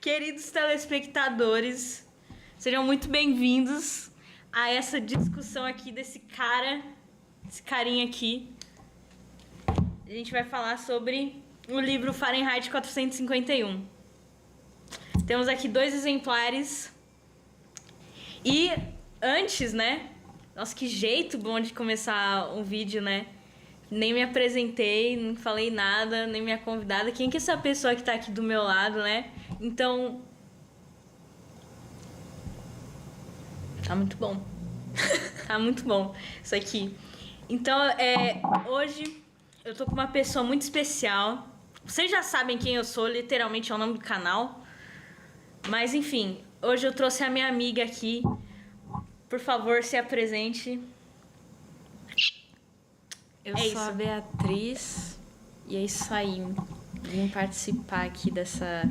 Queridos telespectadores, sejam muito bem-vindos a essa discussão aqui desse carinha aqui. A gente vai falar sobre o livro Fahrenheit 451. Temos aqui 2 exemplares. E antes, né? Nossa, que jeito bom de começar um vídeo, né? Nem me apresentei, não falei nada, nem minha convidada. Quem que é essa pessoa que tá aqui do meu lado, né? Então... Tá muito bom. Tá muito bom isso aqui. Então, hoje eu tô com uma pessoa muito especial. Vocês já sabem quem eu sou, literalmente é o nome do canal. Mas, enfim, hoje eu trouxe a minha amiga aqui. Por favor, se apresente. Eu sou a Beatriz e é isso aí. Vim participar aqui dessa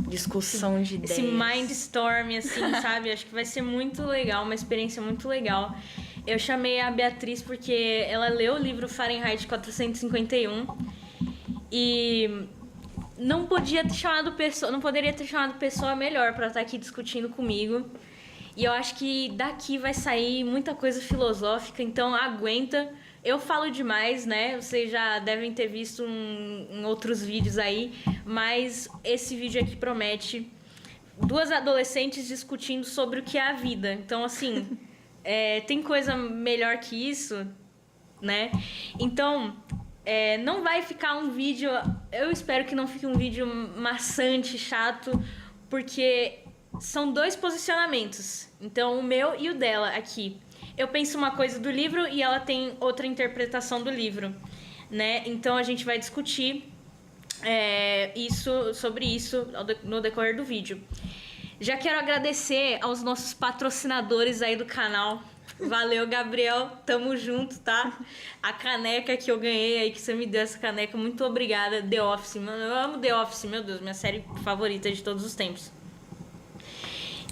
discussão de ideias. Esse mindstorm, assim, sabe? Acho que vai ser muito legal, uma experiência muito legal. Eu chamei a Beatriz porque ela leu o livro Fahrenheit 451 e não poderia ter chamado pessoa melhor para estar aqui discutindo comigo. E eu acho que daqui vai sair muita coisa filosófica, então aguenta. Eu falo demais, né? Vocês já devem ter visto em outros vídeos aí, mas esse vídeo aqui promete 2 adolescentes discutindo sobre o que é a vida. Então, assim, tem coisa melhor que isso, né? Então, não vai ficar um vídeo... Eu espero que não fique um vídeo maçante, chato, porque... São 2 posicionamentos, então o meu e o dela aqui. Eu penso uma coisa do livro e ela tem outra interpretação do livro, né? Então a gente vai discutir sobre isso no decorrer do vídeo. Já quero agradecer aos nossos patrocinadores aí do canal. Valeu, Gabriel, tamo junto, tá? A caneca que eu ganhei aí, que você me deu essa caneca, muito obrigada. The Office, mano, eu amo The Office, meu Deus, minha série favorita de todos os tempos.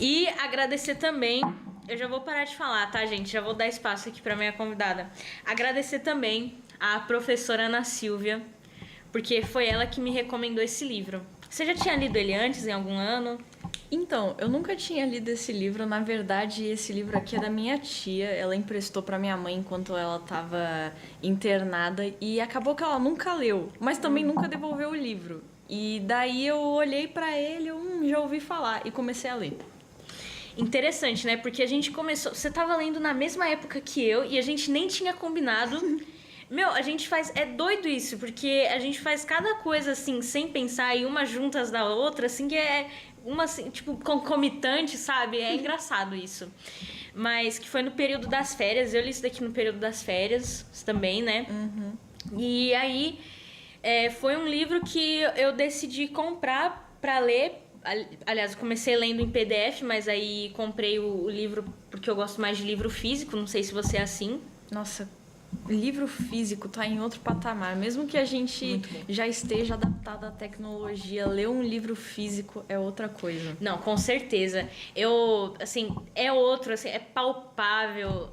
E agradecer também, eu já vou parar de falar, tá, gente? Já vou dar espaço aqui pra minha convidada. Agradecer também a professora Ana Silvia, porque foi ela que me recomendou esse livro. Você já tinha lido ele antes, em algum ano? Então, eu nunca tinha lido esse livro. Na verdade, esse livro aqui é da minha tia. Ela emprestou pra minha mãe enquanto ela tava internada. E acabou que ela nunca leu, mas também nunca devolveu o livro. E daí eu olhei pra ele, já ouvi falar e comecei a ler. Interessante, né? Porque a gente começou... Você tava lendo na mesma época que eu e a gente nem tinha combinado. Meu, a gente faz... É doido isso, porque a gente faz cada coisa, assim, sem pensar e uma juntas da outra, assim, que é uma, assim, tipo, concomitante, sabe? É engraçado isso. Mas que foi no período das férias. Eu li isso daqui no período das férias também, né? Uhum. E aí, foi um livro que eu decidi comprar pra ler. Aliás, eu comecei lendo em PDF, mas aí comprei o livro porque eu gosto mais de livro físico. Não sei se você é assim. Nossa, livro físico tá em outro patamar. Mesmo que a gente já esteja adaptado à tecnologia, ler um livro físico é outra coisa. Não, com certeza. Eu, assim, é outro, assim, é palpável.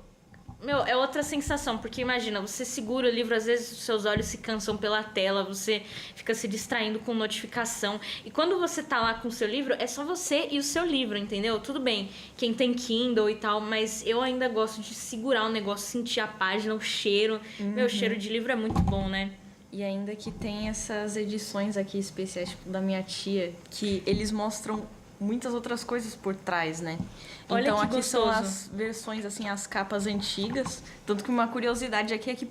Meu, é outra sensação, porque imagina, você segura o livro, às vezes os seus olhos se cansam pela tela, você fica se distraindo com notificação. E quando você tá lá com o seu livro, é só você e o seu livro, entendeu? Tudo bem, quem tem Kindle e tal, mas eu ainda gosto de segurar o negócio, sentir a página, o cheiro. Meu, cheiro de livro é muito bom, né? E ainda que tem essas edições aqui especiais, tipo, da minha tia, que eles mostram muitas outras coisas por trás, né? Olha então que aqui gostoso. são as versões, assim, as capas antigas. Tanto que uma curiosidade aqui é que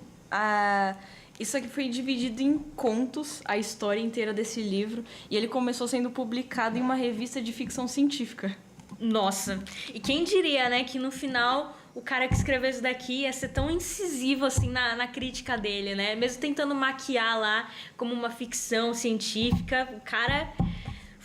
isso aqui foi dividido em contos, a história inteira desse livro. E ele começou sendo publicado em uma revista de ficção científica. Nossa, e quem diria, né, que no final o cara que escreveu isso daqui ia ser tão incisivo assim na crítica dele, né? Mesmo tentando maquiar lá como uma ficção científica, o cara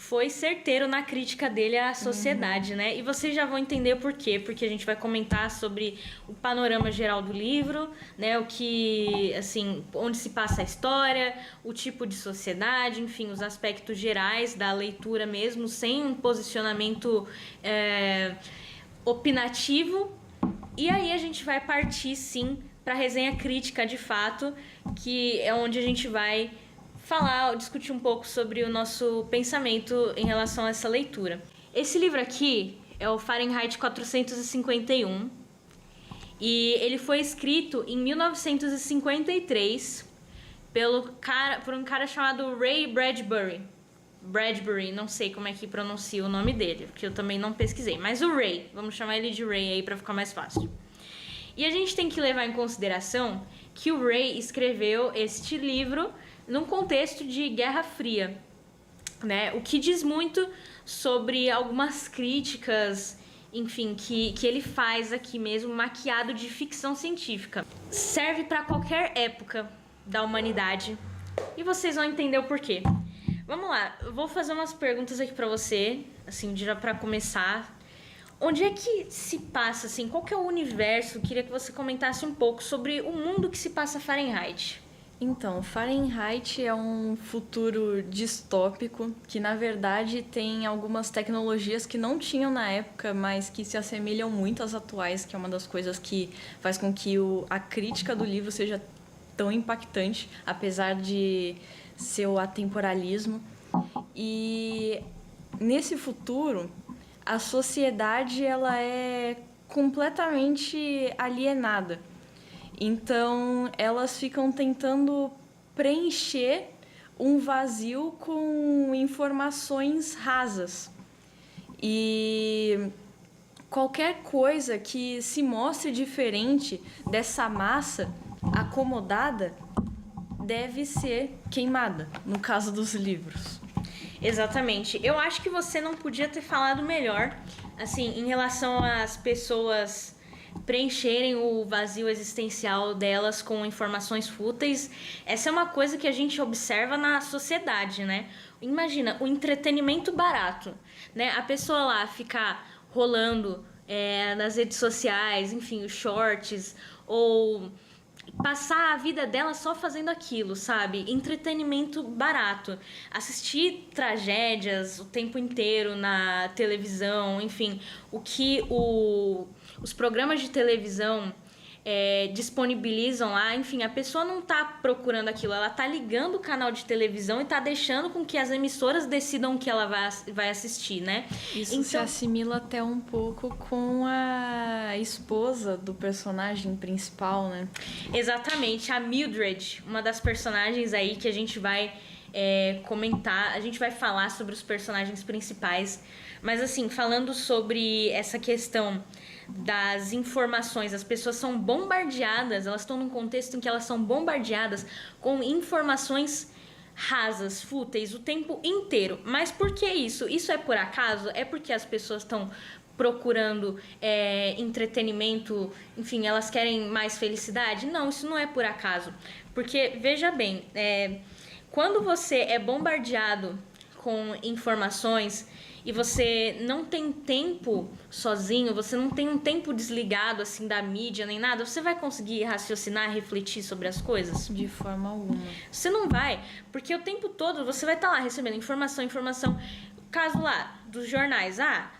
foi certeiro na crítica dele à sociedade, né? E vocês já vão entender por quê, porque a gente vai comentar sobre o panorama geral do livro, né? O que, assim, onde se passa a história, o tipo de sociedade, enfim, os aspectos gerais da leitura mesmo, sem um posicionamento opinativo. E aí a gente vai partir, sim, para a resenha crítica, de fato, que é onde a gente vai falar, discutir um pouco sobre o nosso pensamento em relação a essa leitura. Esse livro aqui é o Fahrenheit 451 e ele foi escrito em 1953 por um cara chamado Ray Bradbury. Bradbury, não sei como é que pronuncia o nome dele, porque eu também não pesquisei, mas o Ray, vamos chamar ele de Ray aí para ficar mais fácil. E a gente tem que levar em consideração que o Ray escreveu este livro num contexto de Guerra Fria, né? O que diz muito sobre algumas críticas, enfim, que ele faz aqui mesmo, maquiado de ficção científica. Serve para qualquer época da humanidade e vocês vão entender o porquê. Vamos lá, eu vou fazer umas perguntas aqui para você, assim, já para começar. Onde é que se passa, assim, qual que é o universo? Eu queria que você comentasse um pouco sobre o mundo que se passa Fahrenheit. Então, Fahrenheit é um futuro distópico que, na verdade, tem algumas tecnologias que não tinham na época, mas que se assemelham muito às atuais, que é uma das coisas que faz com que a crítica do livro seja tão impactante, apesar de ser o atemporalismo. E nesse futuro, a sociedade ela é completamente alienada. Então, elas ficam tentando preencher um vazio com informações rasas. E qualquer coisa que se mostre diferente dessa massa acomodada deve ser queimada, no caso dos livros. Exatamente. Eu acho que você não podia ter falado melhor, assim, em relação às pessoas preencherem o vazio existencial delas com informações fúteis. Essa é uma coisa que a gente observa na sociedade, né? Imagina, o entretenimento barato, né? A pessoa lá ficar rolando nas redes sociais, enfim, os shorts, ou passar a vida dela só fazendo aquilo, sabe? Entretenimento barato. Assistir tragédias o tempo inteiro na televisão, enfim, o que os programas de televisão disponibilizam lá, enfim, a pessoa não tá procurando aquilo, ela tá ligando o canal de televisão e tá deixando com que as emissoras decidam o que ela vai assistir, né? Isso então se assimila até um pouco com a esposa do personagem principal, né? Exatamente, a Mildred, uma das personagens aí que a gente vai comentar, a gente vai falar sobre os personagens principais, mas assim, falando sobre essa questão das informações, as pessoas são bombardeadas, elas estão num contexto em que elas são bombardeadas com informações rasas, fúteis, o tempo inteiro. Mas por que isso? Isso é por acaso? É porque as pessoas estão procurando entretenimento, enfim, elas querem mais felicidade? Não, isso não é por acaso. Porque, veja bem, quando você é bombardeado com informações e você não tem tempo sozinho, você não tem um tempo desligado assim da mídia nem nada, você vai conseguir raciocinar, refletir sobre as coisas? De forma alguma. Você não vai, porque o tempo todo você vai estar lá recebendo informação. Caso lá dos jornais,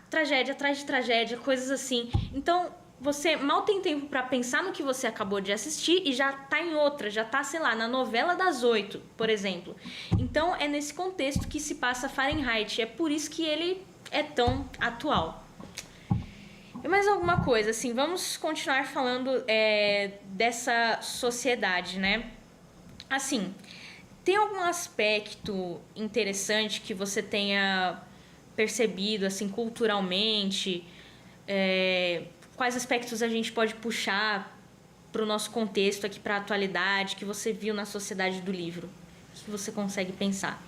tragédia atrás de tragédia, coisas assim. Então, você mal tem tempo para pensar no que você acabou de assistir e já tá em outra, já tá, sei lá, na novela das 8, por exemplo. Então, é nesse contexto que se passa Fahrenheit. É por isso que ele é tão atual. E mais alguma coisa, assim, vamos continuar falando dessa sociedade, né? Assim, tem algum aspecto interessante que você tenha percebido, assim, culturalmente? Quais aspectos a gente pode puxar para o nosso contexto aqui, para a atualidade, que você viu na sociedade do livro? O que você consegue pensar?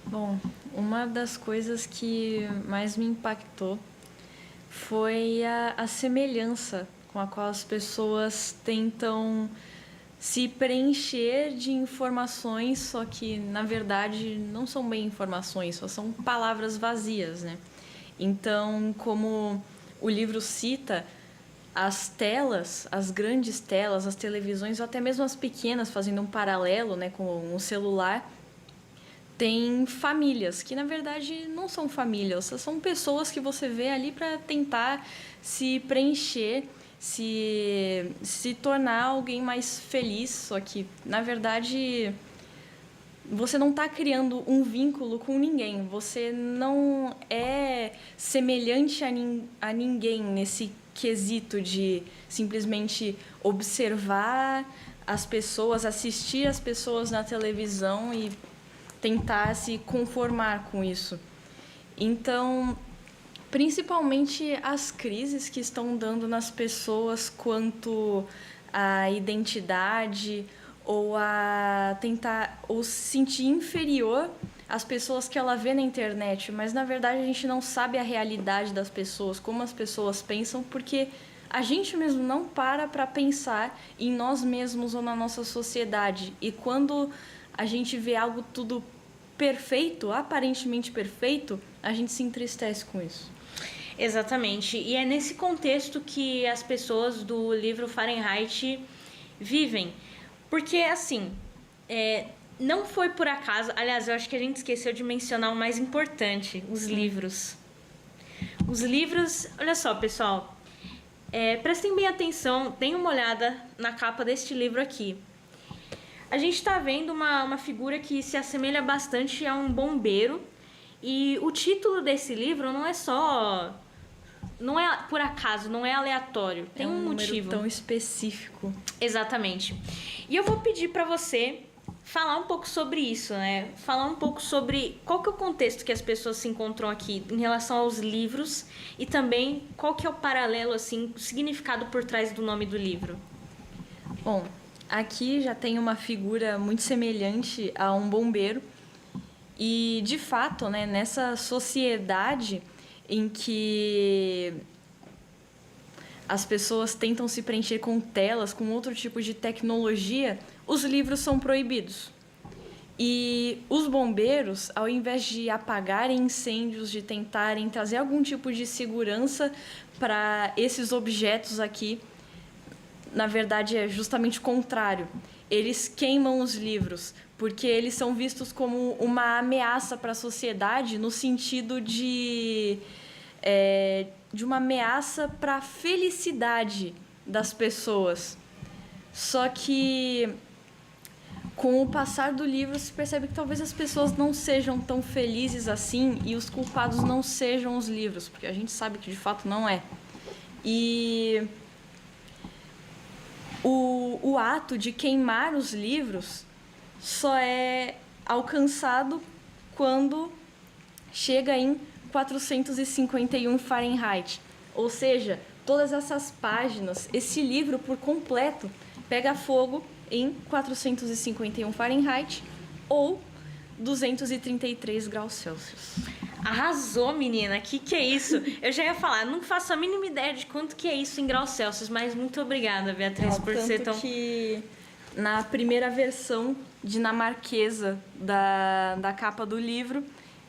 Bom, uma das coisas que mais me impactou foi a semelhança com a qual as pessoas tentam se preencher de informações, só que na verdade não são bem informações, só são palavras vazias, né? Então, como o livro cita, as telas, as grandes telas, as televisões, ou até mesmo as pequenas, fazendo um paralelo, né, com o celular, tem famílias que na verdade não são famílias, são pessoas que você vê ali para tentar se preencher, se tornar alguém mais feliz, só que na verdade você não está criando um vínculo com ninguém, você não é semelhante a ninguém nesse quesito de simplesmente observar as pessoas, assistir as pessoas na televisão e tentar se conformar com isso. Então, principalmente as crises que estão dando nas pessoas quanto à identidade ou a tentar ou se sentir inferior às pessoas que ela vê na internet, mas na verdade a gente não sabe a realidade das pessoas, como as pessoas pensam, porque a gente mesmo não para pensar em nós mesmos ou na nossa sociedade. E quando a gente vê algo tudo perfeito, aparentemente perfeito, a gente se entristece com isso. Exatamente. E é nesse contexto que as pessoas do livro Fahrenheit vivem. Porque, assim, não foi por acaso... Aliás, eu acho que a gente esqueceu de mencionar o mais importante, os livros. Os livros... Olha só, pessoal. Prestem bem atenção, deem uma olhada na capa deste livro aqui. A gente está vendo uma figura que se assemelha bastante a um bombeiro. E o título desse livro não é só... Não é por acaso, não é aleatório. Tem um motivo tão específico. Exatamente. E eu vou pedir para você falar um pouco sobre isso, né? Falar um pouco sobre qual que é o contexto que as pessoas se encontram aqui em relação aos livros e também qual que é o paralelo, assim, o significado por trás do nome do livro. Bom, aqui já tem uma figura muito semelhante a um bombeiro. E, de fato, né, nessa sociedade em que as pessoas tentam se preencher com telas, com outro tipo de tecnologia, os livros são proibidos. E os bombeiros, ao invés de apagarem incêndios, de tentarem trazer algum tipo de segurança para esses objetos aqui, na verdade é justamente o contrário. Eles queimam os livros, porque eles são vistos como uma ameaça para a sociedade, no sentido de uma ameaça para a felicidade das pessoas. Só que, com o passar do livro, se percebe que talvez as pessoas não sejam tão felizes assim e os culpados não sejam os livros, porque a gente sabe que de fato não é. E o ato de queimar os livros só é alcançado quando chega em 451 Fahrenheit. Ou seja, todas essas páginas, esse livro por completo, pega fogo em 451 Fahrenheit ou 233 graus Celsius. Arrasou, menina. Que é isso? Eu já ia falar, não faço a mínima ideia de quanto que é isso em graus Celsius, mas muito obrigada, Beatriz, por ser tão... que na primeira versão dinamarquesa da capa do livro,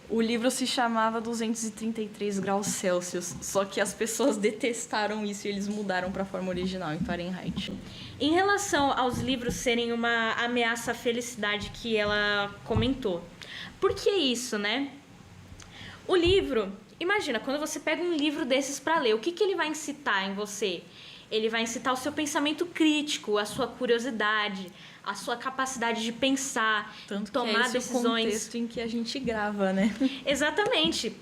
o livro se chamava 233 graus Celsius, só que as pessoas detestaram isso e eles mudaram para a forma original em Fahrenheit. Em relação aos livros serem uma ameaça à felicidade que ela comentou, por que isso, né? O livro, imagina, quando você pega um livro desses para ler, o que ele vai incitar em você? Ele vai incitar o seu pensamento crítico, a sua curiosidade, a sua capacidade de pensar, tanto tomar que é esse decisões. O contexto em que a gente grava, né? Exatamente.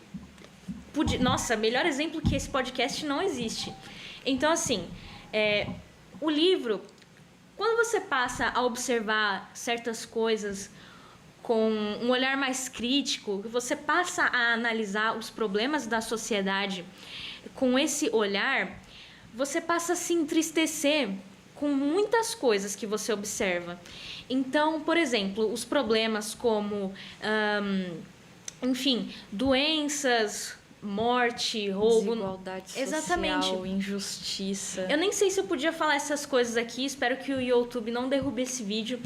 Nossa, melhor exemplo que esse podcast não existe. Então, assim, o livro, quando você passa a observar certas coisas com um olhar mais crítico, você passa a analisar os problemas da sociedade com esse olhar, você passa a se entristecer com muitas coisas que você observa. Então, por exemplo, os problemas como, enfim, doenças morte, roubo. Desigualdade social, Exatamente. injustiça. Eu nem sei se eu podia falar essas coisas aqui, espero que o YouTube não derrube esse vídeo,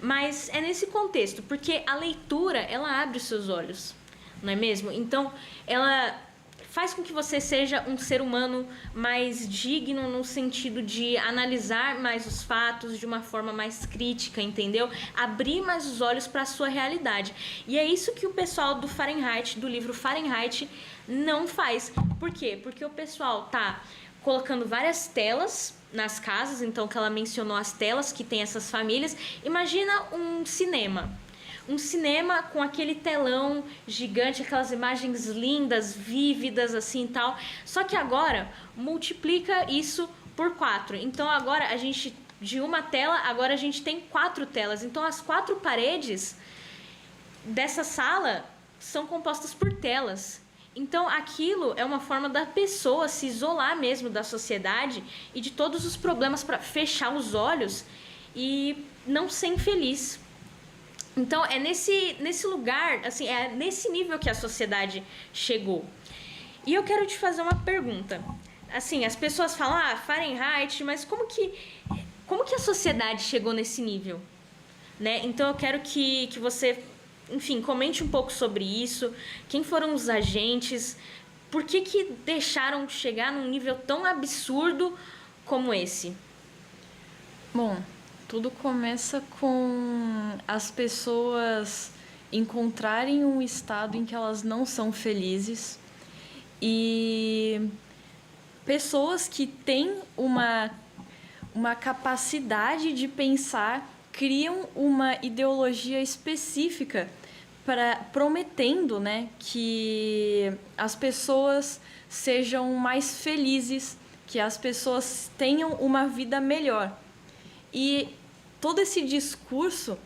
mas é nesse contexto, porque a leitura, ela abre os seus olhos, não é mesmo? Então, ela faz com que você seja um ser humano mais digno no sentido de analisar mais os fatos de uma forma mais crítica, entendeu? Abrir mais os olhos para a sua realidade. E é isso que o pessoal do Fahrenheit, do livro Fahrenheit, não faz. Por quê? Porque o pessoal tá colocando várias telas nas casas, então que ela mencionou as telas que tem essas famílias. Imagina um cinema. Um cinema com aquele telão gigante, aquelas imagens lindas, vívidas, assim e tal. Só que agora, multiplica isso por 4. Então agora a gente, de uma tela, agora a gente tem 4 telas. Então as 4 paredes dessa sala são compostas por telas. Então aquilo é uma forma da pessoa se isolar mesmo da sociedade e de todos os problemas para fechar os olhos e não ser infeliz. Então, é nesse lugar, assim, é nesse nível que a sociedade chegou. E eu quero te fazer uma pergunta. Assim, as pessoas falam, Fahrenheit, mas como que a sociedade chegou nesse nível? Né? Então, eu quero que você, enfim, comente um pouco sobre isso. Quem foram os agentes? Por que deixaram chegar num nível tão absurdo como esse? Bom, tudo começa com as pessoas encontrarem um estado em que elas não são felizes e pessoas que têm uma capacidade de pensar criam uma ideologia específica prometendo, né, que as pessoas sejam mais felizes, que as pessoas tenham uma vida melhor. E todo esse discurso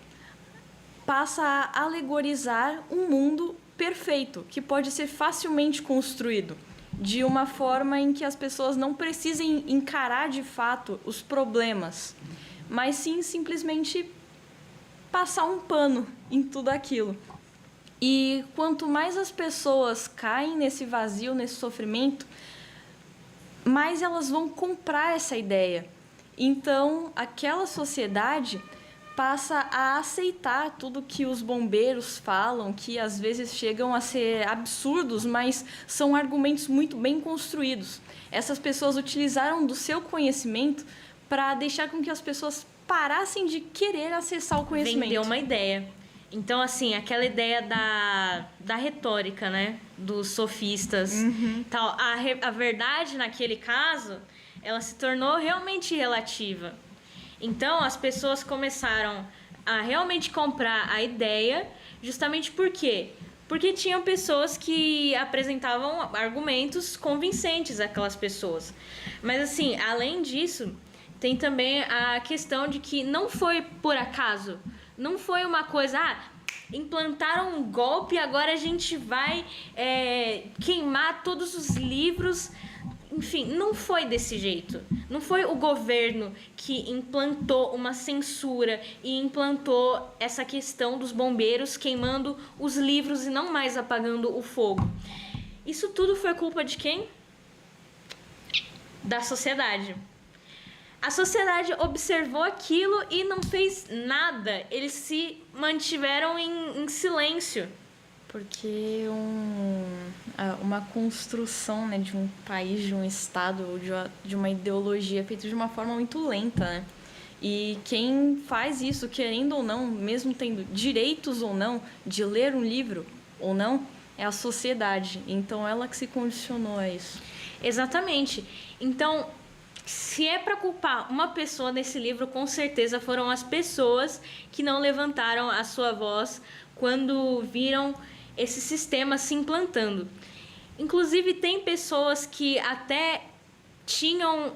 passa a alegorizar um mundo perfeito, que pode ser facilmente construído, de uma forma em que as pessoas não precisem encarar de fato os problemas, mas sim simplesmente passar um pano em tudo aquilo. E quanto mais as pessoas caem nesse vazio, nesse sofrimento, mais elas vão comprar essa ideia. Então, aquela sociedade passa a aceitar tudo que os bombeiros falam, que às vezes chegam a ser absurdos, mas são argumentos muito bem construídos. Essas pessoas utilizaram do seu conhecimento para deixar com que as pessoas parassem de querer acessar o conhecimento. Vendeu uma ideia. Então, assim, aquela ideia da retórica, né? Dos sofistas. Tal. A verdade, naquele caso, ela se tornou realmente relativa. Então, as pessoas começaram a realmente comprar a ideia, justamente por quê? Porque tinham pessoas que apresentavam argumentos convincentes àquelas pessoas. Mas, assim, além disso, tem também a questão de que não foi por acaso. Não foi uma coisa, implantaram um golpe, agora a gente vai queimar todos os livros. Enfim, não foi desse jeito. Não foi o governo que implantou uma censura e implantou essa questão dos bombeiros queimando os livros e não mais apagando o fogo. Isso tudo foi culpa de quem? Da sociedade. A sociedade observou aquilo e não fez nada. Eles se mantiveram em silêncio. Porque uma construção, né, de um país, de um estado, ou de uma ideologia é feita de uma forma muito lenta, né? E quem faz isso, querendo ou não, mesmo tendo direitos ou não de ler um livro ou não, é a sociedade. Então, ela que se condicionou a isso. Exatamente. Então, se é para culpar uma pessoa nesse livro, com certeza foram as pessoas que não levantaram a sua voz quando viram esse sistema se implantando. Inclusive, tem pessoas que até tinham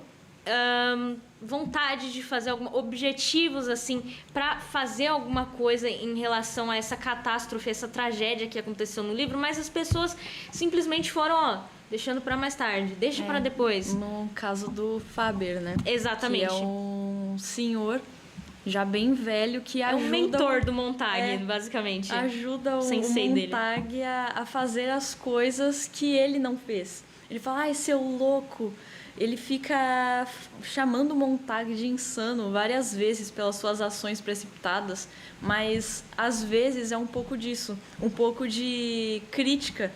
vontade de fazer objetivos assim para fazer alguma coisa em relação a essa catástrofe, essa tragédia que aconteceu no livro, mas as pessoas simplesmente foram deixando para mais tarde, deixa para depois. No caso do Faber, né? Exatamente. Que é um senhor já bem velho, que É um ajuda mentor do Montag, basicamente. ajuda o Sensei dele. Montag a fazer as coisas que ele não fez. Ele fala, ai, seu louco. Ele fica chamando o Montag de insano várias vezes pelas suas ações precipitadas, mas às vezes é um pouco disso, um pouco de crítica.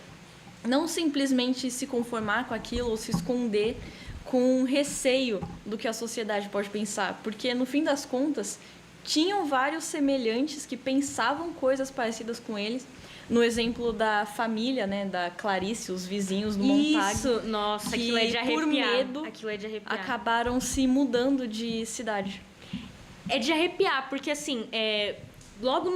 Não simplesmente se conformar com aquilo ou se esconder com receio do que a sociedade pode pensar, porque no fim das contas tinham vários semelhantes que pensavam coisas parecidas com eles. No exemplo da família, né, da Clarice, os vizinhos do Montag. Isso, nossa, que aquilo é de arrepiar. Por medo, aquilo é de arrepiar. acabaram se mudando de cidade. É de arrepiar, porque assim, logo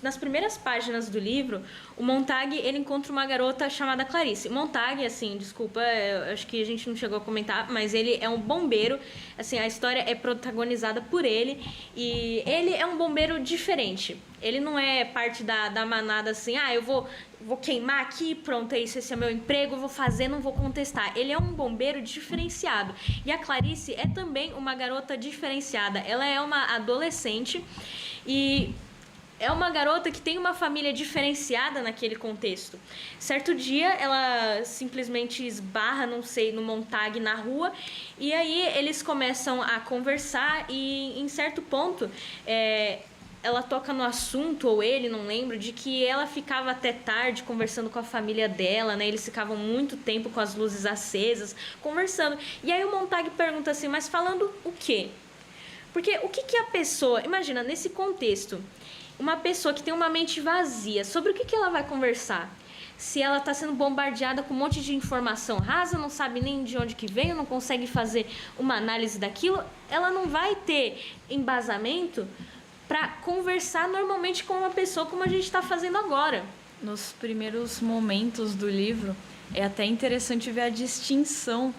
nas primeiras páginas do livro, o Montag, ele encontra uma garota chamada Clarice. O Montag, assim, desculpa, eu acho que a gente não chegou a comentar, mas ele é um bombeiro. Assim, a história é protagonizada por ele. E ele é um bombeiro diferente. Ele não é parte da manada assim, eu vou queimar aqui, pronto, é isso, esse é meu emprego, eu vou fazer, não vou contestar. Ele é um bombeiro diferenciado. E a Clarice é também uma garota diferenciada. Ela é uma adolescente e é uma garota que tem uma família diferenciada naquele contexto. Certo dia, ela simplesmente esbarra, não sei, no Montag na rua, e aí eles começam a conversar e, em certo ponto, ela toca no assunto, ou ele, não lembro, de que ela ficava até tarde conversando com a família dela, né? Eles ficavam muito tempo com as luzes acesas, conversando. E aí o Montag pergunta assim, mas falando o quê? Porque o que a pessoa... Imagina, nesse contexto, uma pessoa que tem uma mente vazia, sobre o que ela vai conversar? Se ela está sendo bombardeada com um monte de informação rasa, não sabe nem de onde que veio, não consegue fazer uma análise daquilo, ela não vai ter embasamento para conversar normalmente com uma pessoa como a gente está fazendo agora. Nos primeiros momentos do livro, é até interessante ver a distinção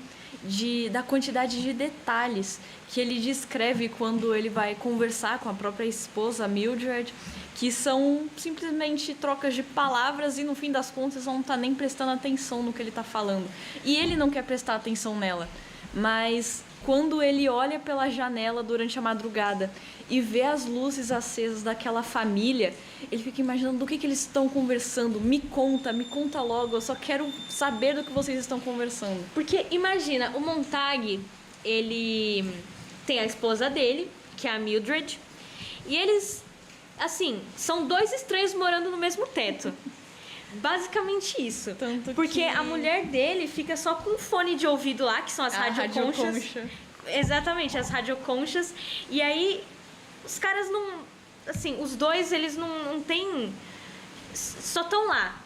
da quantidade de detalhes que ele descreve quando ele vai conversar com a própria esposa, Mildred, que são simplesmente trocas de palavras e no fim das contas não está nem prestando atenção no que ele está falando. E ele não quer prestar atenção nela, mas quando ele olha pela janela durante a madrugada e vê as luzes acesas daquela família, ele fica imaginando do que eles estão conversando. Me conta logo, eu só quero saber do que vocês estão conversando. Porque imagina, o Montag, ele tem a esposa dele, que é a Mildred, e eles, assim, são dois estranhos morando no mesmo teto. Basicamente isso. Tanto porque que a mulher dele fica só com fone de ouvido lá, que são as radioconchas. radioconcha. Exatamente, as radioconchas. E aí, os caras não... Assim, os dois, eles não têm... Só estão lá.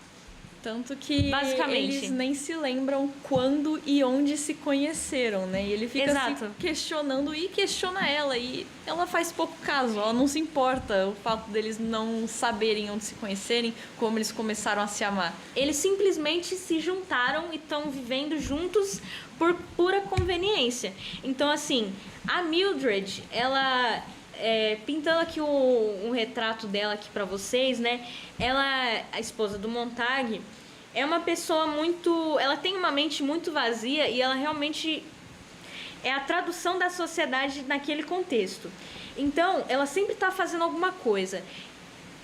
Tanto que eles nem se lembram quando e onde se conheceram, né? E ele fica se questionando e questiona ela. E ela faz pouco caso, ela não se importa o fato deles não saberem onde se conhecerem, como eles começaram a se amar. Eles simplesmente se juntaram e estão vivendo juntos por pura conveniência. Então, assim, a Mildred, ela... pintando aqui um retrato dela aqui pra vocês, né? Ela, a esposa do Montag, é uma pessoa muito... Ela tem uma mente muito vazia e ela realmente é a tradução da sociedade naquele contexto. Então, ela sempre tá fazendo alguma coisa.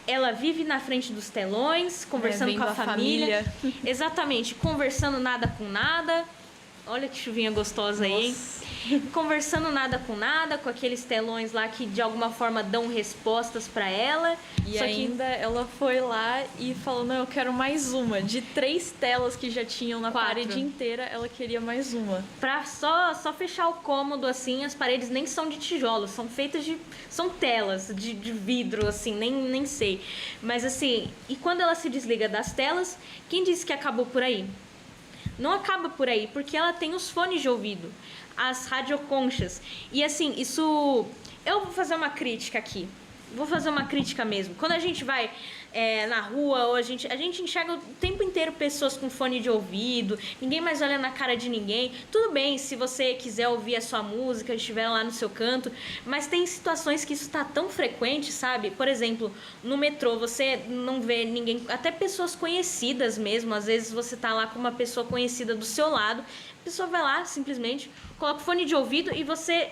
Ela vive na frente dos telões, conversando com a família. Exatamente, conversando nada com nada. Olha que chuvinha gostosa aí, hein? Conversando nada com aqueles telões lá que de alguma forma dão respostas pra ela. E ainda ela foi lá e falou, não, eu quero mais uma. De 3 telas que já tinham na parede inteira, ela queria mais uma. Pra só fechar o cômodo, assim, as paredes nem são de tijolo, são feitas de... São telas de vidro, assim, nem sei. Mas assim, e quando ela se desliga das telas, quem disse que acabou por aí? Não acaba por aí, porque ela tem os fones de ouvido, as radioconchas. E assim, isso... Eu vou fazer uma crítica aqui. Vou fazer uma crítica mesmo. Quando a gente vai na rua, ou a gente enxerga o tempo inteiro pessoas com fone de ouvido, ninguém mais olha na cara de ninguém. Tudo bem, se você quiser ouvir a sua música, estiver lá no seu canto, mas tem situações que isso tá tão frequente, sabe? Por exemplo, no metrô, você não vê ninguém, até pessoas conhecidas mesmo, às vezes você tá lá com uma pessoa conhecida do seu lado, a pessoa vai lá, simplesmente, coloca o fone de ouvido e você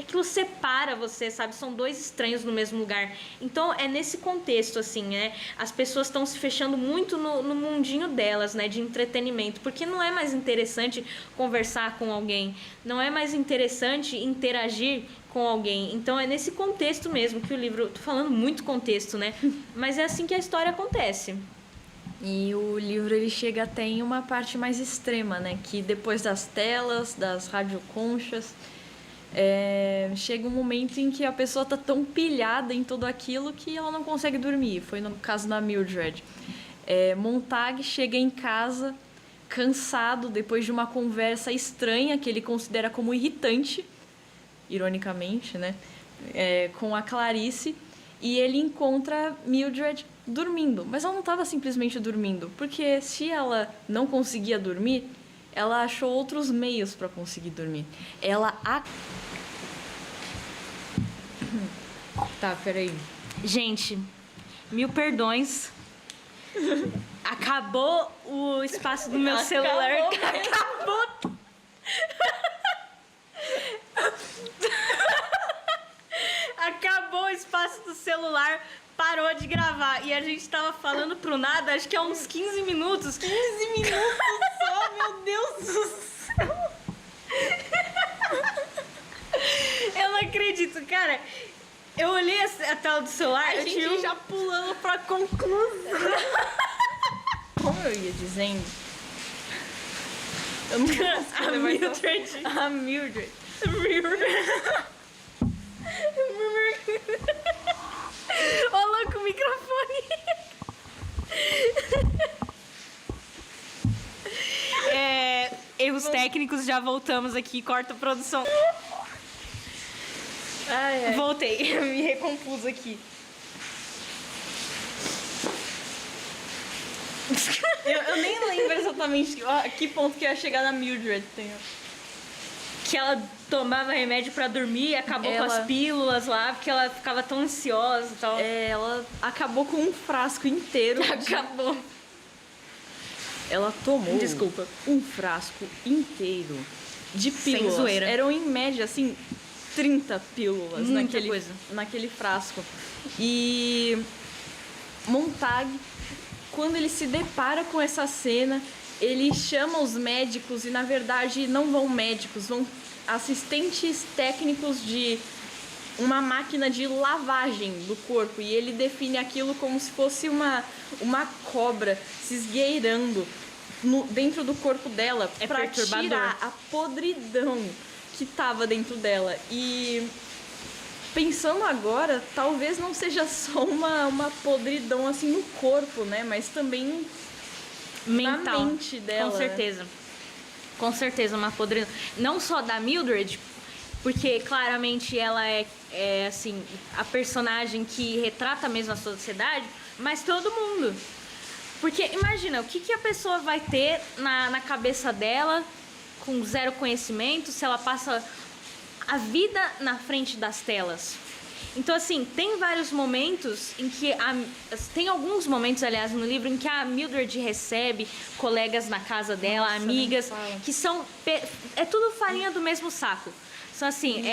aquilo separa você, sabe? São dois estranhos no mesmo lugar. Então é nesse contexto, assim, né? As pessoas estão se fechando muito no mundinho delas, né? De entretenimento. Porque não é mais interessante conversar com alguém. Não é mais interessante interagir com alguém. Então é nesse contexto mesmo que o livro... Tô falando muito contexto, né? Mas é assim que a história acontece. E o livro ele chega até em uma parte mais extrema, né? Que depois das telas, das radioconchas... chega um momento em que a pessoa tá tão pilhada em tudo aquilo que ela não consegue dormir. Foi no caso da Mildred. Montag chega em casa cansado depois de uma conversa estranha que ele considera como irritante, ironicamente, né? Com a Clarice, e ele encontra Mildred dormindo. Mas ela não estava simplesmente dormindo, porque se ela não conseguia dormir, ela achou outros meios para conseguir dormir. Tá, peraí. Gente, 1000 perdões. Acabou o espaço do meu celular. Acabou. Acabou o espaço do celular. Parou de gravar. E a gente tava falando pro nada, acho que há uns 15 minutos. 15 minutos só, meu Deus do céu. Eu não acredito, cara. Eu olhei a tela do celular, A gente já pulando pra conclusão. Como eu ia dizendo, eu não A Mildred. A Mildred. Ô, louco, o microfone. Erros técnicos, já voltamos aqui. Corta a produção. Voltei, me recompus aqui. Eu nem lembro exatamente a que ponto que ia chegar na Mildred. Que ela tomava remédio pra dormir e acabou com as pílulas lá, porque ela ficava tão ansiosa e tal. Ela acabou com um frasco inteiro. Acabou. Ela tomou Desculpa. um frasco inteiro de pílulas. Sem zoeira. Eram em média, assim, 30 pílulas naquele frasco. E Montag, quando ele se depara com essa cena, ele chama os médicos e, na verdade, não vão médicos, vão assistentes técnicos de uma máquina de lavagem do corpo. E ele define aquilo como se fosse uma cobra se esgueirando dentro do corpo dela para tirar a podridão que estava dentro dela. E pensando agora, talvez não seja só uma podridão assim no corpo, né? Mas também mental, na mente dela. Com certeza. Com certeza, uma podridão. Não só da Mildred, porque claramente ela é assim, a personagem que retrata mesmo a sociedade, mas todo mundo. Porque imagina, o que a pessoa vai ter na cabeça dela com zero conhecimento se ela passa a vida na frente das telas. Então, assim, tem vários momentos em que... Tem alguns momentos, aliás, no livro em que a Mildred recebe colegas na casa dela, amigas, que são... É tudo farinha do mesmo saco. São assim,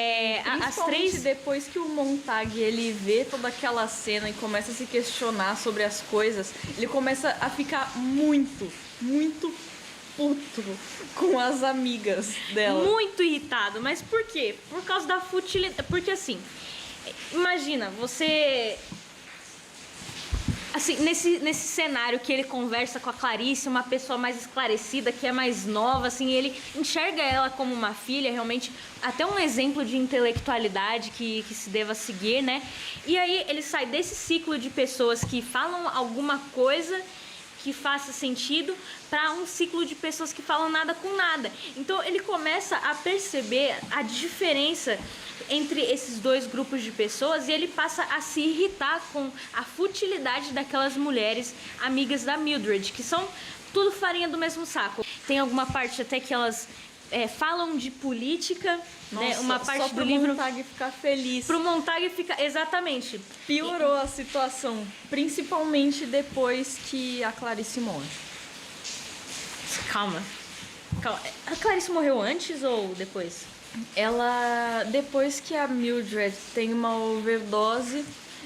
as três... depois que o Montag, ele vê toda aquela cena e começa a se questionar sobre as coisas, ele começa a ficar muito, muito puto com as amigas dela. Muito irritado. Mas por quê? Por causa da futilidade. Porque, assim... Imagina, você... Assim, nesse cenário que ele conversa com a Clarice, uma pessoa mais esclarecida, que é mais nova, assim, ele enxerga ela como uma filha, realmente, até um exemplo de intelectualidade que se deva seguir, né? E aí ele sai desse ciclo de pessoas que falam alguma coisa que faça sentido para um ciclo de pessoas que falam nada com nada. Então ele começa a perceber a diferença entre esses dois grupos de pessoas e ele passa a se irritar com a futilidade daquelas mulheres amigas da Mildred, que são tudo farinha do mesmo saco. Tem alguma parte até que elas falam de política, nossa, né? Uma parte só do pro livro Montag ficar feliz. Pro Montag ficar... Exatamente. Piorou a situação, principalmente depois que a Clarice morre. Calma. A Clarice morreu antes ou depois? ela, depois que a Mildred tem uma overdose,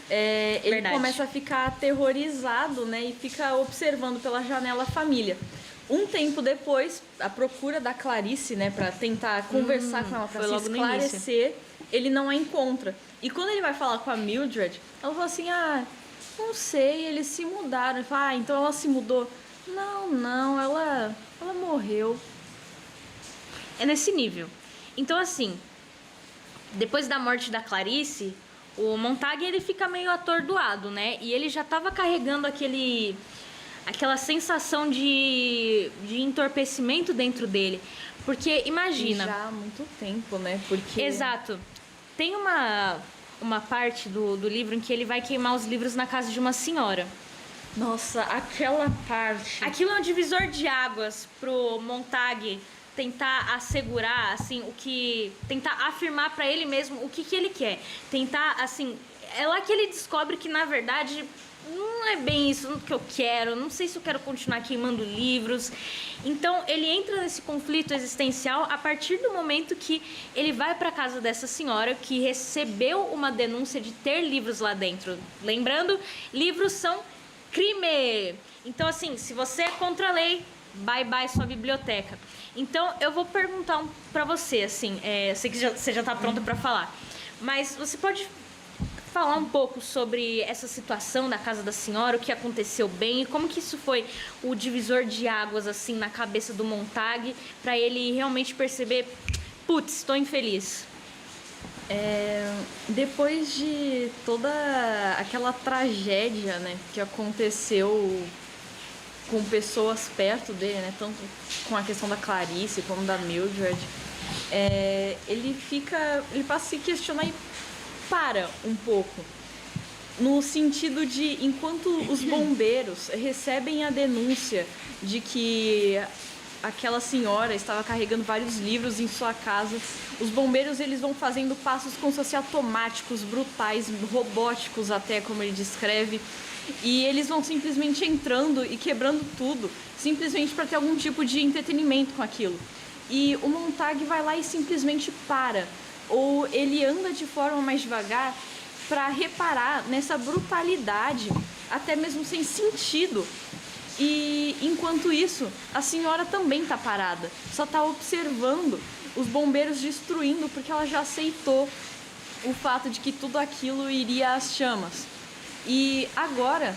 ele Verdade. começa a ficar aterrorizado, né? E fica observando pela janela a família. Um tempo depois, a procura da Clarice, né? Pra tentar conversar com ela, pra foi se logo no esclarecer, ele não a encontra. E quando ele vai falar com a Mildred, ela fala assim, não sei, eles se mudaram. Ele fala, então ela se mudou. Não, ela morreu. É nesse nível. Então, assim, depois da morte da Clarice, o Montag ele fica meio atordoado, né? E ele já tava carregando aquela sensação de entorpecimento dentro dele. Porque, imagina... E já há muito tempo, né? Porque... Exato. Tem uma parte do livro em que ele vai queimar os livros na casa de uma senhora. Nossa, aquela parte... Aquilo é um divisor de águas pro Montag tentar assegurar, assim, tentar afirmar pra ele mesmo o que ele quer. Tentar, assim, é lá que ele descobre que, na verdade, não é bem isso que eu quero, não sei se eu quero continuar queimando livros. Então, ele entra nesse conflito existencial a partir do momento que ele vai pra casa dessa senhora que recebeu uma denúncia de ter livros lá dentro. Lembrando, livros são crime! Então, assim, se você é contra a lei, bye sua biblioteca. Então, eu vou perguntar pra você, assim, sei que você já tá pronta pra falar, mas você pode falar um pouco sobre essa situação da casa da senhora, o que aconteceu bem e como que isso foi o divisor de águas, assim, na cabeça do Montag, pra ele realmente perceber, putz, tô infeliz. Depois de toda aquela tragédia, né, que aconteceu com pessoas perto dele, né, tanto com a questão da Clarice como da Mildred, ele passa a se questionar e para um pouco, no sentido de, enquanto os bombeiros recebem a denúncia de que aquela senhora estava carregando vários livros em sua casa, os bombeiros eles vão fazendo passos como se fossem automáticos, brutais, robóticos até, como ele descreve, e eles vão simplesmente entrando e quebrando tudo, simplesmente para ter algum tipo de entretenimento com aquilo. E o Montag vai lá e simplesmente para, ou ele anda de forma mais devagar para reparar nessa brutalidade, até mesmo sem sentido. E enquanto isso, a senhora também tá parada, só tá observando os bombeiros destruindo porque ela já aceitou o fato de que tudo aquilo iria às chamas. E agora,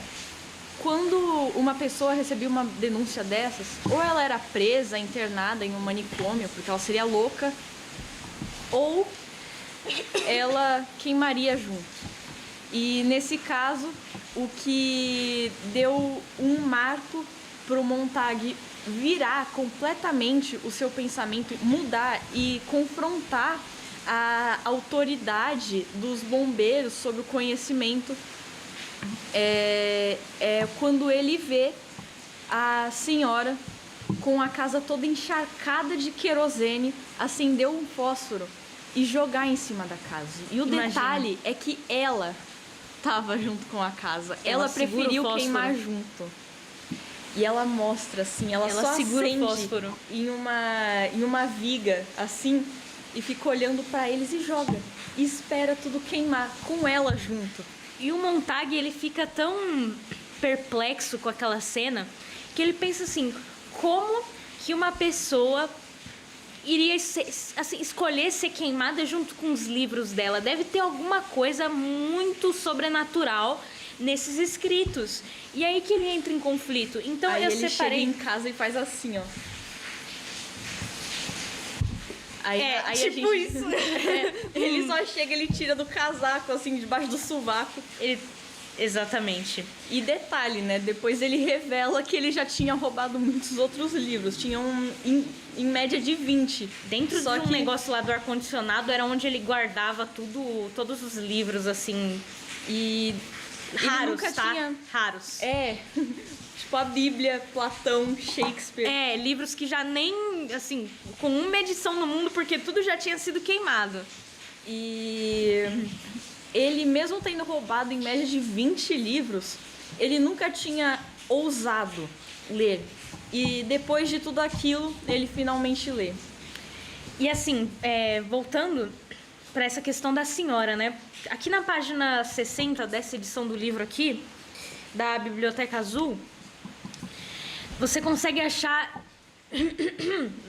quando uma pessoa recebia uma denúncia dessas, ou ela era presa, internada em um manicômio porque ela seria louca, ou ela queimaria junto. E nesse caso, o que deu um marco pro Montag virar completamente o seu pensamento, mudar e confrontar a autoridade dos bombeiros sobre o conhecimento, é quando ele vê a senhora com a casa toda encharcada de querosene acender um fósforo e jogar em cima da casa. E o detalhe é que ela tava junto com a casa. Ela preferiu queimar junto. E ela mostra, assim, ela só segura acende o fósforo em uma viga, assim, e fica olhando pra eles e joga. E espera tudo queimar, com ela junto. E o Montag, ele fica tão perplexo com aquela cena que ele pensa assim, como que uma pessoa iria escolher ser queimada junto com os livros dela? Deve ter alguma coisa muito sobrenatural nesses escritos. E aí que ele entra em conflito. Então aí eu ele separei chega em casa e faz assim, ó. Aí tipo a gente... isso. Ele só chega, ele tira do casaco, assim, debaixo do sovaco. Exatamente. E detalhe, né? Depois ele revela que ele já tinha roubado muitos outros livros. Tinham, em média, de 20. Dentro de um negócio lá do ar-condicionado era onde ele guardava todos os livros, assim. E raros, nunca tá? Tinha... Raros. Tipo a Bíblia, Platão, Shakespeare. Livros que já nem, assim, com uma edição no mundo, porque tudo já tinha sido queimado. E ele, mesmo tendo roubado em média de 20 livros, ele nunca tinha ousado ler. E depois de tudo aquilo, ele finalmente lê. E assim, voltando para essa questão da senhora, né? Aqui na página 60 dessa edição do livro aqui, da Biblioteca Azul, você consegue achar...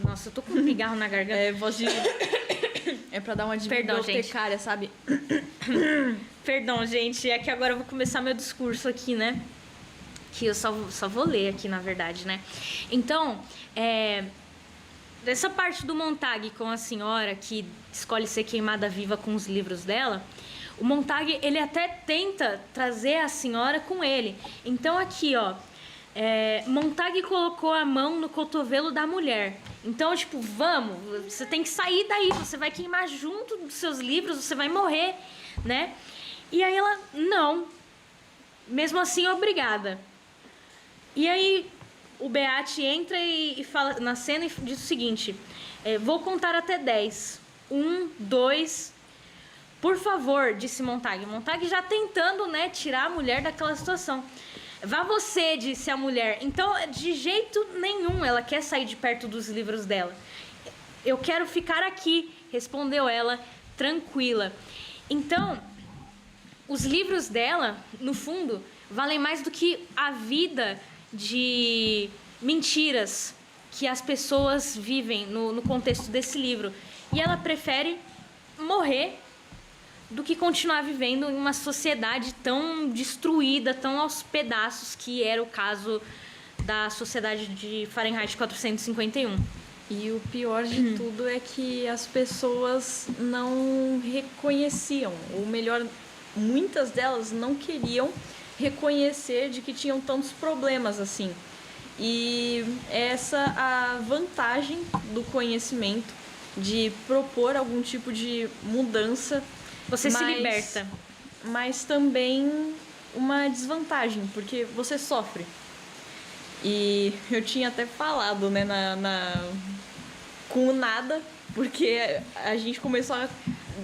Nossa, eu tô com um pigarro na garganta. Voz de... É pra dar uma de bibliotecária, sabe? Perdão, gente. É que agora eu vou começar meu discurso aqui, né? Que eu só vou ler aqui, na verdade, né? Então, dessa parte do Montag com a senhora que escolhe ser queimada viva com os livros dela, o Montag, ele até tenta trazer a senhora com ele. Então, aqui, ó, Montag colocou a mão no cotovelo da mulher. Então, tipo, vamos, você tem que sair daí, você vai queimar junto dos seus livros, você vai morrer, né? E aí ela, não, mesmo assim, obrigada. E aí o Beate entra e fala na cena e diz o seguinte: vou contar até 10. 1, 2. Por favor, disse Montag. Montag já tentando, né, tirar a mulher daquela situação. Vá você, disse a mulher. Então, de jeito nenhum ela quer sair de perto dos livros dela. Eu quero ficar aqui, respondeu ela, tranquila. Então, os livros dela, no fundo, valem mais do que a vida de mentiras que as pessoas vivem no contexto desse livro. E ela prefere morrer do que continuar vivendo em uma sociedade tão destruída, tão aos pedaços, que era o caso da sociedade de Fahrenheit 451. E o pior de tudo é que as pessoas não reconheciam, ou melhor, muitas delas não queriam reconhecer de que tinham tantos problemas assim. E essa a vantagem do conhecimento, de propor algum tipo de mudança. Você se liberta. Mas também uma desvantagem, porque você sofre. E eu tinha até falado, né, com o nada, porque a gente começou a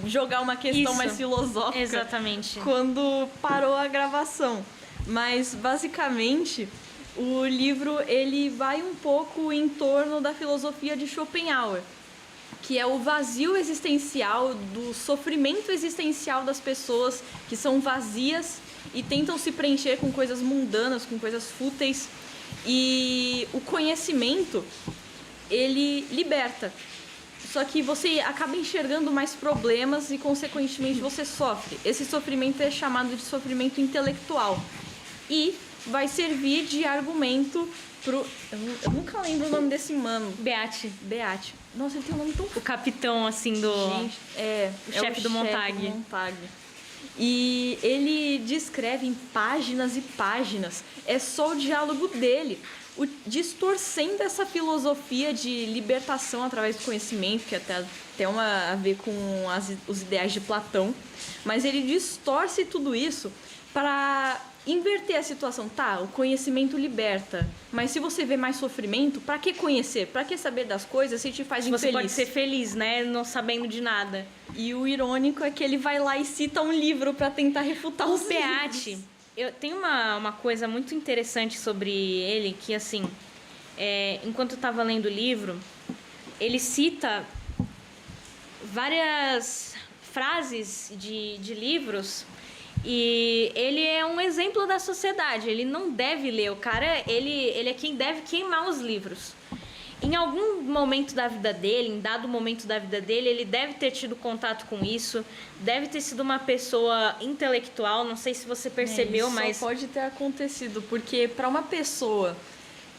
jogar uma questão mais filosófica. Exatamente. Quando parou a gravação. Mas, basicamente, o livro ele vai um pouco em torno da filosofia de Schopenhauer, que é o vazio existencial, do sofrimento existencial das pessoas que são vazias e tentam se preencher com coisas mundanas, com coisas fúteis. E o conhecimento, ele liberta. Só que você acaba enxergando mais problemas e, consequentemente, você sofre. Esse sofrimento é chamado de sofrimento intelectual. E vai servir de argumento pro... Eu nunca lembro o nome desse mano. Beate. Nossa, ele tem um nome tão... O capitão, assim, do... Gente, o chefe do Montag. E ele descreve em páginas e páginas. É só o diálogo dele. Distorcendo essa filosofia de libertação através do conhecimento, que até tem a ver com os ideais de Platão. Mas ele distorce tudo isso para inverter a situação. Tá, o conhecimento liberta, mas se você vê mais sofrimento, pra que conhecer? Pra que saber das coisas se te faz infeliz? Você pode ser feliz, né? Não sabendo de nada. E o irônico é que ele vai lá e cita um livro pra tentar refutar os Beate. Eu tenho uma coisa muito interessante sobre ele, que assim, enquanto eu tava lendo o livro, ele cita várias frases de livros. E ele é um exemplo da sociedade. Ele não deve ler. O cara, ele é quem deve queimar os livros. Em algum momento da vida dele, em dado momento da vida dele, ele deve ter tido contato com isso. Deve ter sido uma pessoa intelectual. Não sei se você percebeu, isso mas... só pode ter acontecido. Porque para uma pessoa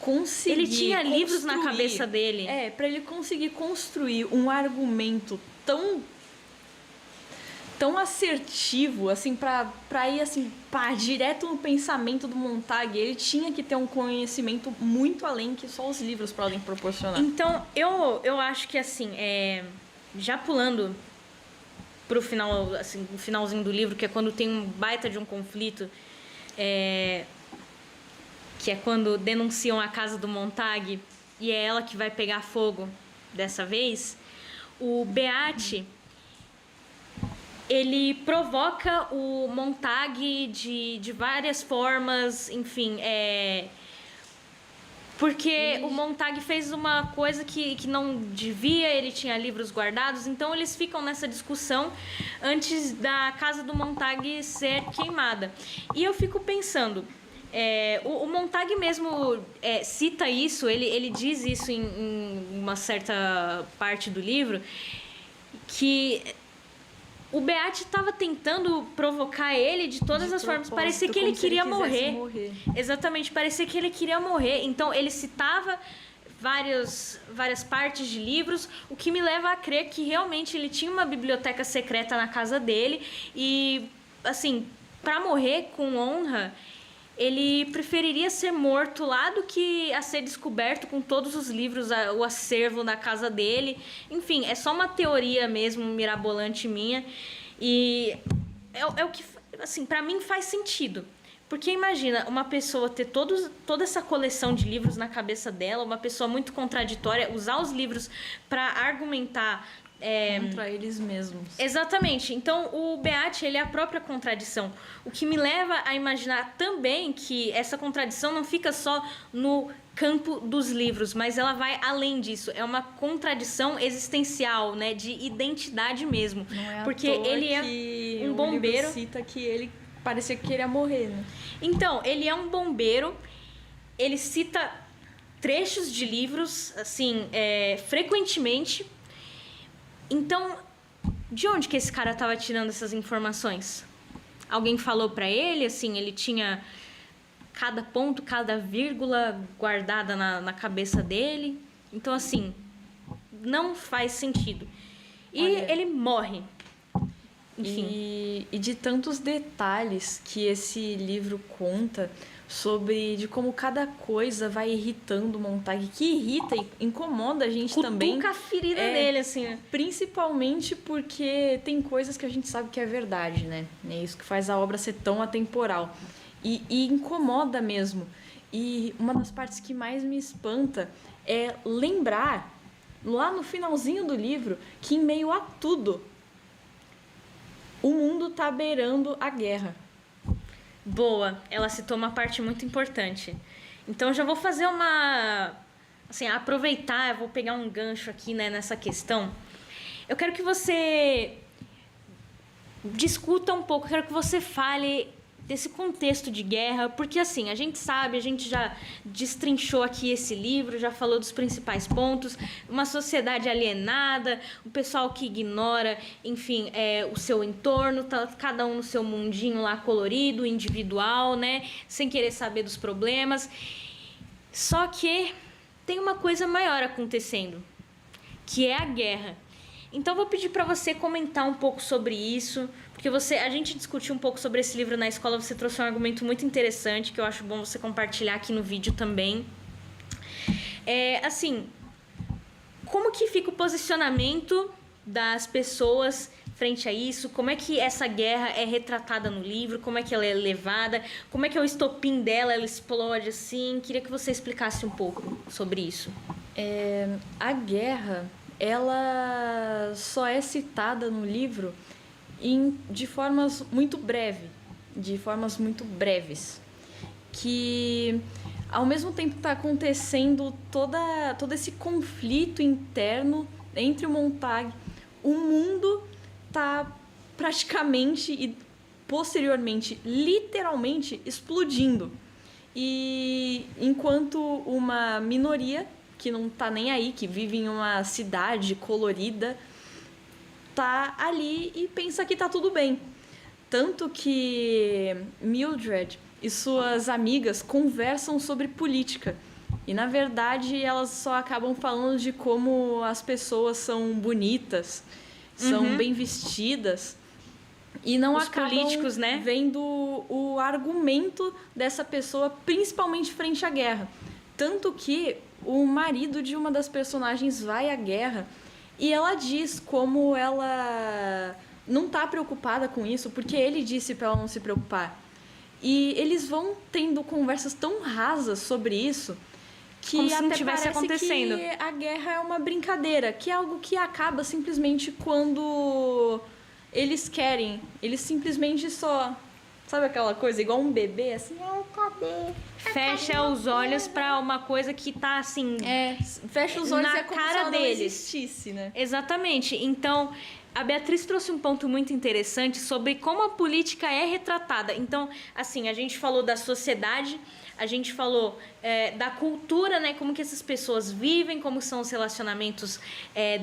conseguir... Ele tinha livros na cabeça dele. Para ele conseguir construir um argumento tão assertivo, assim, pra ir, assim, direto no pensamento do Montag, ele tinha que ter um conhecimento muito além que só os livros podem proporcionar. Então, eu acho que, assim, já pulando pro final, assim, o finalzinho do livro, que é quando tem um baita de um conflito, que é quando denunciam a casa do Montag, e é ela que vai pegar fogo dessa vez, o Beate... ele provoca o Montag de várias formas, enfim, Porque o Montag fez uma coisa que não devia, ele tinha livros guardados, então eles ficam nessa discussão antes da casa do Montag ser queimada. E eu fico pensando, o Montag mesmo cita isso, ele diz isso em uma certa parte do livro, que o Beat estava tentando provocar ele de todas as formas. Parecia que ele queria morrer. Exatamente, parecia que ele queria morrer. Então, ele citava várias partes de livros, o que me leva a crer que realmente ele tinha uma biblioteca secreta na casa dele. E, assim, para morrer com honra, ele preferiria ser morto lá do que a ser descoberto com todos os livros, o acervo na casa dele. Enfim, é só uma teoria mesmo, mirabolante minha. E é o que, assim, pra mim faz sentido. Porque imagina uma pessoa ter toda essa coleção de livros na cabeça dela, uma pessoa muito contraditória, usar os livros para argumentar... contra eles mesmos. Exatamente. Então, o Beat, ele é a própria contradição. O que me leva a imaginar também que essa contradição não fica só no campo dos livros, mas ela vai além disso. É uma contradição existencial, né? De identidade mesmo. Não é porque à toa ele é que um bombeiro. O livro cita que ele parecia que queria morrer, né? Então, ele é um bombeiro. Ele cita trechos de livros, assim, frequentemente. Então, de onde que esse cara estava tirando essas informações? Alguém falou para ele, assim, ele tinha cada ponto, cada vírgula guardada na cabeça dele. Então, assim, não faz sentido. E ele morre. Enfim. E de tantos detalhes que esse livro conta sobre de como cada coisa vai irritando o Montag, que irrita e incomoda a gente também. Cutuca a ferida dele, assim, né? Principalmente porque tem coisas que a gente sabe que é verdade, né? É isso que faz a obra ser tão atemporal. E incomoda mesmo. E uma das partes que mais me espanta é lembrar, lá no finalzinho do livro, que em meio a tudo, o mundo tá beirando a guerra. Boa, ela citou uma parte muito importante. Então, já vou fazer uma... Assim, aproveitar, eu vou pegar um gancho aqui, né, nessa questão. Eu quero que você discuta um pouco, eu quero que você fale desse contexto de guerra, porque assim, a gente sabe, a gente já destrinchou aqui esse livro, já falou dos principais pontos, uma sociedade alienada, o pessoal que ignora, enfim, o seu entorno, tá cada um no seu mundinho lá colorido, individual, né, sem querer saber dos problemas. Só que tem uma coisa maior acontecendo, que é a guerra. Então, vou pedir para você comentar um pouco sobre isso, porque a gente discutiu um pouco sobre esse livro na escola, você trouxe um argumento muito interessante, que eu acho bom você compartilhar aqui no vídeo também. Assim, como que fica o posicionamento das pessoas frente a isso? Como é que essa guerra é retratada no livro? Como é que ela é levada? Como é que é o estopim dela? Ela explode assim? Queria que você explicasse um pouco sobre isso. A guerra... ela só é citada no livro de formas muito breves, que ao mesmo tempo que está acontecendo todo esse conflito interno entre o Montag, o mundo está praticamente e posteriormente, literalmente, explodindo. E enquanto uma minoria que não tá nem aí, que vive em uma cidade colorida, tá ali e pensa que tá tudo bem. Tanto que Mildred e suas amigas conversam sobre política. E, na verdade, elas só acabam falando de como as pessoas são bonitas, são bem vestidas. E não os acabam políticos, né? vendo o argumento dessa pessoa, principalmente frente à guerra. Tanto que o marido de uma das personagens vai à guerra e ela diz como ela não tá preocupada com isso, porque ele disse para ela não se preocupar. E eles vão tendo conversas tão rasas sobre isso que como se até não tivesse parece acontecendo. que a guerra é uma brincadeira, que é algo que acaba simplesmente quando eles querem. Eles simplesmente só Sabe aquela coisa, igual um bebê, assim, cadê? Fecha os olhos pra uma coisa que tá assim. Fecha os olhos na e é como cara se ela não deles. existisse, né? Exatamente. Então, a Beatriz trouxe um ponto muito interessante sobre como a política é retratada. Então, assim, a gente falou da sociedade, a gente falou da cultura, né? Como que essas pessoas vivem, como são os relacionamentos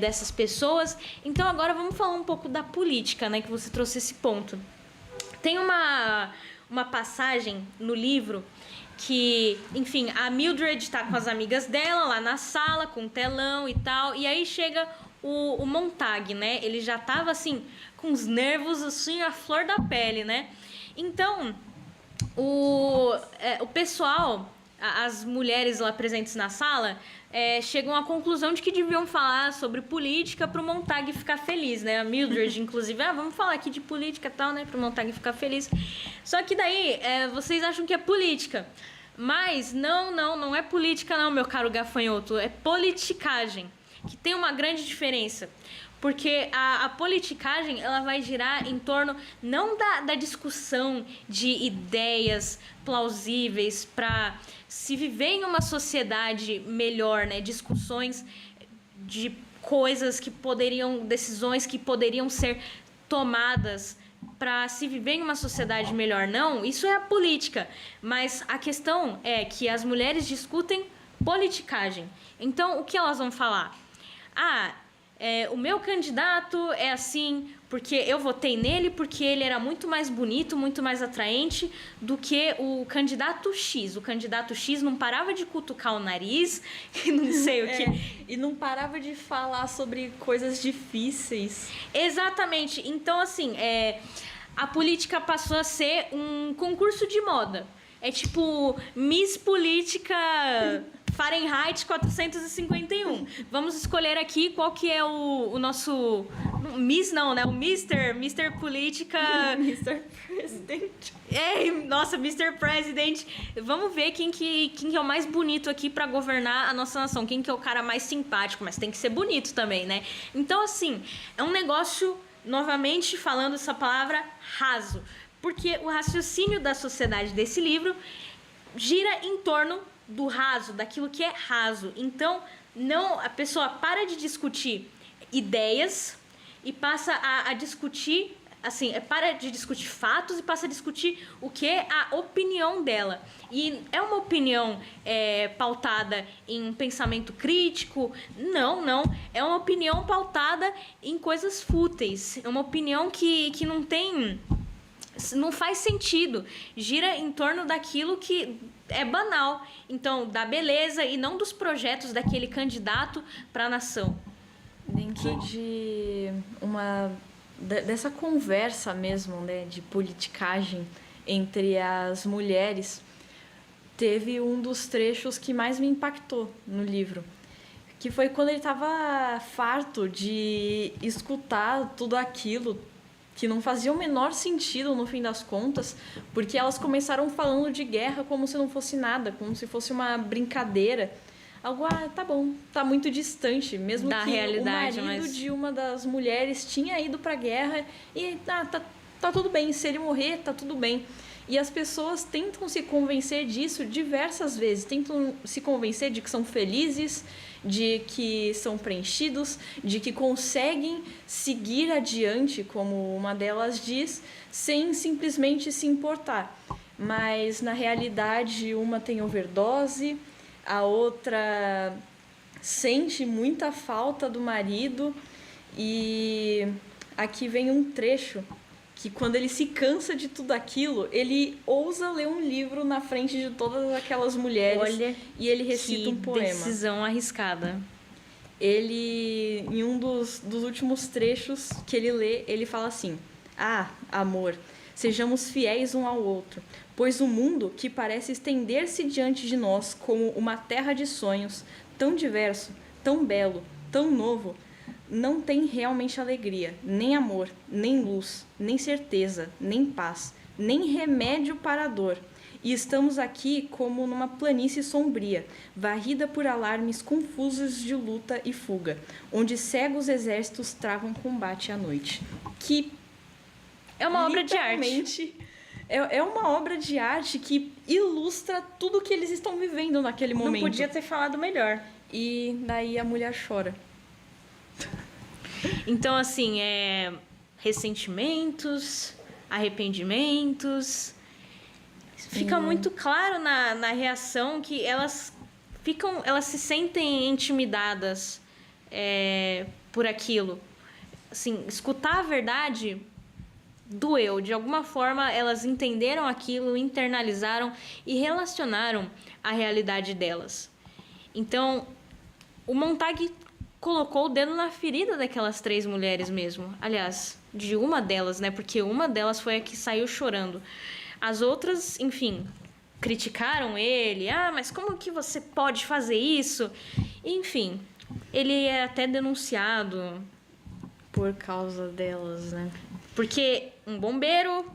dessas pessoas. Então, agora vamos falar um pouco da política, né? Que você trouxe esse ponto. Tem uma passagem no livro que, enfim, a Mildred tá com as amigas dela lá na sala, com um telão e tal, e aí chega o Montag, né? Ele já tava, assim, com os nervos, assim, à flor da pele, né? Então, o pessoal, as mulheres lá presentes na sala, chegam à conclusão de que deviam falar sobre política pro Montag ficar feliz, né? A Mildred, inclusive, vamos falar aqui de política e tal, né? Pro Montag ficar feliz. Só que daí, vocês acham que é política. Mas não é política não, meu caro gafanhoto. É politicagem, que tem uma grande diferença. Porque a politicagem, ela vai girar em torno não da discussão de ideias plausíveis para se viver em uma sociedade melhor, né? Discussões de coisas que decisões que poderiam ser tomadas para se viver em uma sociedade melhor. Não, isso é a política. Mas a questão é que as mulheres discutem politicagem. Então, o que elas vão falar? O meu candidato é assim porque eu votei nele porque ele era muito mais bonito, muito mais atraente do que o candidato X. O candidato X não parava de cutucar o nariz e não sei o que. E não parava de falar sobre coisas difíceis. Exatamente. Então, assim, a política passou a ser um concurso de moda. É tipo Miss Política Fahrenheit 451. Vamos escolher aqui qual que é o nosso... Miss não, né? O Mr. Política... Mr. President. Nossa, Mr. President. Vamos ver quem que é o mais bonito aqui pra governar a nossa nação. Quem que é o cara mais simpático. Mas tem que ser bonito também, né? Então, assim, é um negócio, novamente falando essa palavra, raso. Porque o raciocínio da sociedade desse livro gira em torno do raso, daquilo que é raso. Então, a pessoa para de discutir ideias e passa a discutir, assim, para de discutir fatos e passa a discutir o que é a opinião dela. E é uma opinião pautada em um pensamento crítico? Não. É uma opinião pautada em coisas fúteis. É uma opinião que não faz sentido. Gira em torno daquilo que é banal. Então, da beleza e não dos projetos daquele candidato para a nação. Dentro dessa conversa mesmo, né, de politicagem entre as mulheres, teve um dos trechos que mais me impactou no livro, que foi quando ele estava farto de escutar tudo aquilo que não fazia o menor sentido no fim das contas, porque elas começaram falando de guerra como se não fosse nada, como se fosse uma brincadeira. Algo, tá bom, tá muito distante, mesmo da que realidade, o marido mas... de uma das mulheres tinha ido pra guerra e tá tudo bem, se ele morrer, tá tudo bem. E as pessoas tentam se convencer disso diversas vezes, tentam se convencer de que são felizes, de que são preenchidos, de que conseguem seguir adiante, como uma delas diz, sem simplesmente se importar. Mas, na realidade, uma tem overdose, a outra sente muita falta do marido. E aqui vem um trecho que, quando ele se cansa de tudo aquilo, ele ousa ler um livro na frente de todas aquelas mulheres. Olha, e ele recita um poema. Decisão arriscada. Ele, em um dos últimos trechos que ele lê, ele fala assim: amor, sejamos fiéis um ao outro, pois o mundo que parece estender-se diante de nós como uma terra de sonhos, tão diverso, tão belo, tão novo, não tem realmente alegria, nem amor, nem luz, nem certeza, nem paz, nem remédio para a dor. E estamos aqui como numa planície sombria, varrida por alarmes confusos de luta e fuga, onde cegos exércitos travam combate à noite. Que é uma obra de arte. É uma obra de arte que ilustra tudo que eles estão vivendo naquele momento. Não podia ter falado melhor. E daí a mulher chora. Então, assim, ressentimentos, arrependimentos. Fica muito claro na reação que elas se sentem intimidadas por aquilo. Assim, escutar a verdade doeu. De alguma forma, elas entenderam aquilo, internalizaram e relacionaram a realidade delas. Então, o Montag colocou o dedo na ferida daquelas 3 mulheres mesmo. Aliás, de uma delas, né? Porque uma delas foi a que saiu chorando. As outras, enfim, criticaram ele. Ah, mas como que você pode fazer isso? Enfim, ele é até denunciado por causa delas, né? Porque um bombeiro,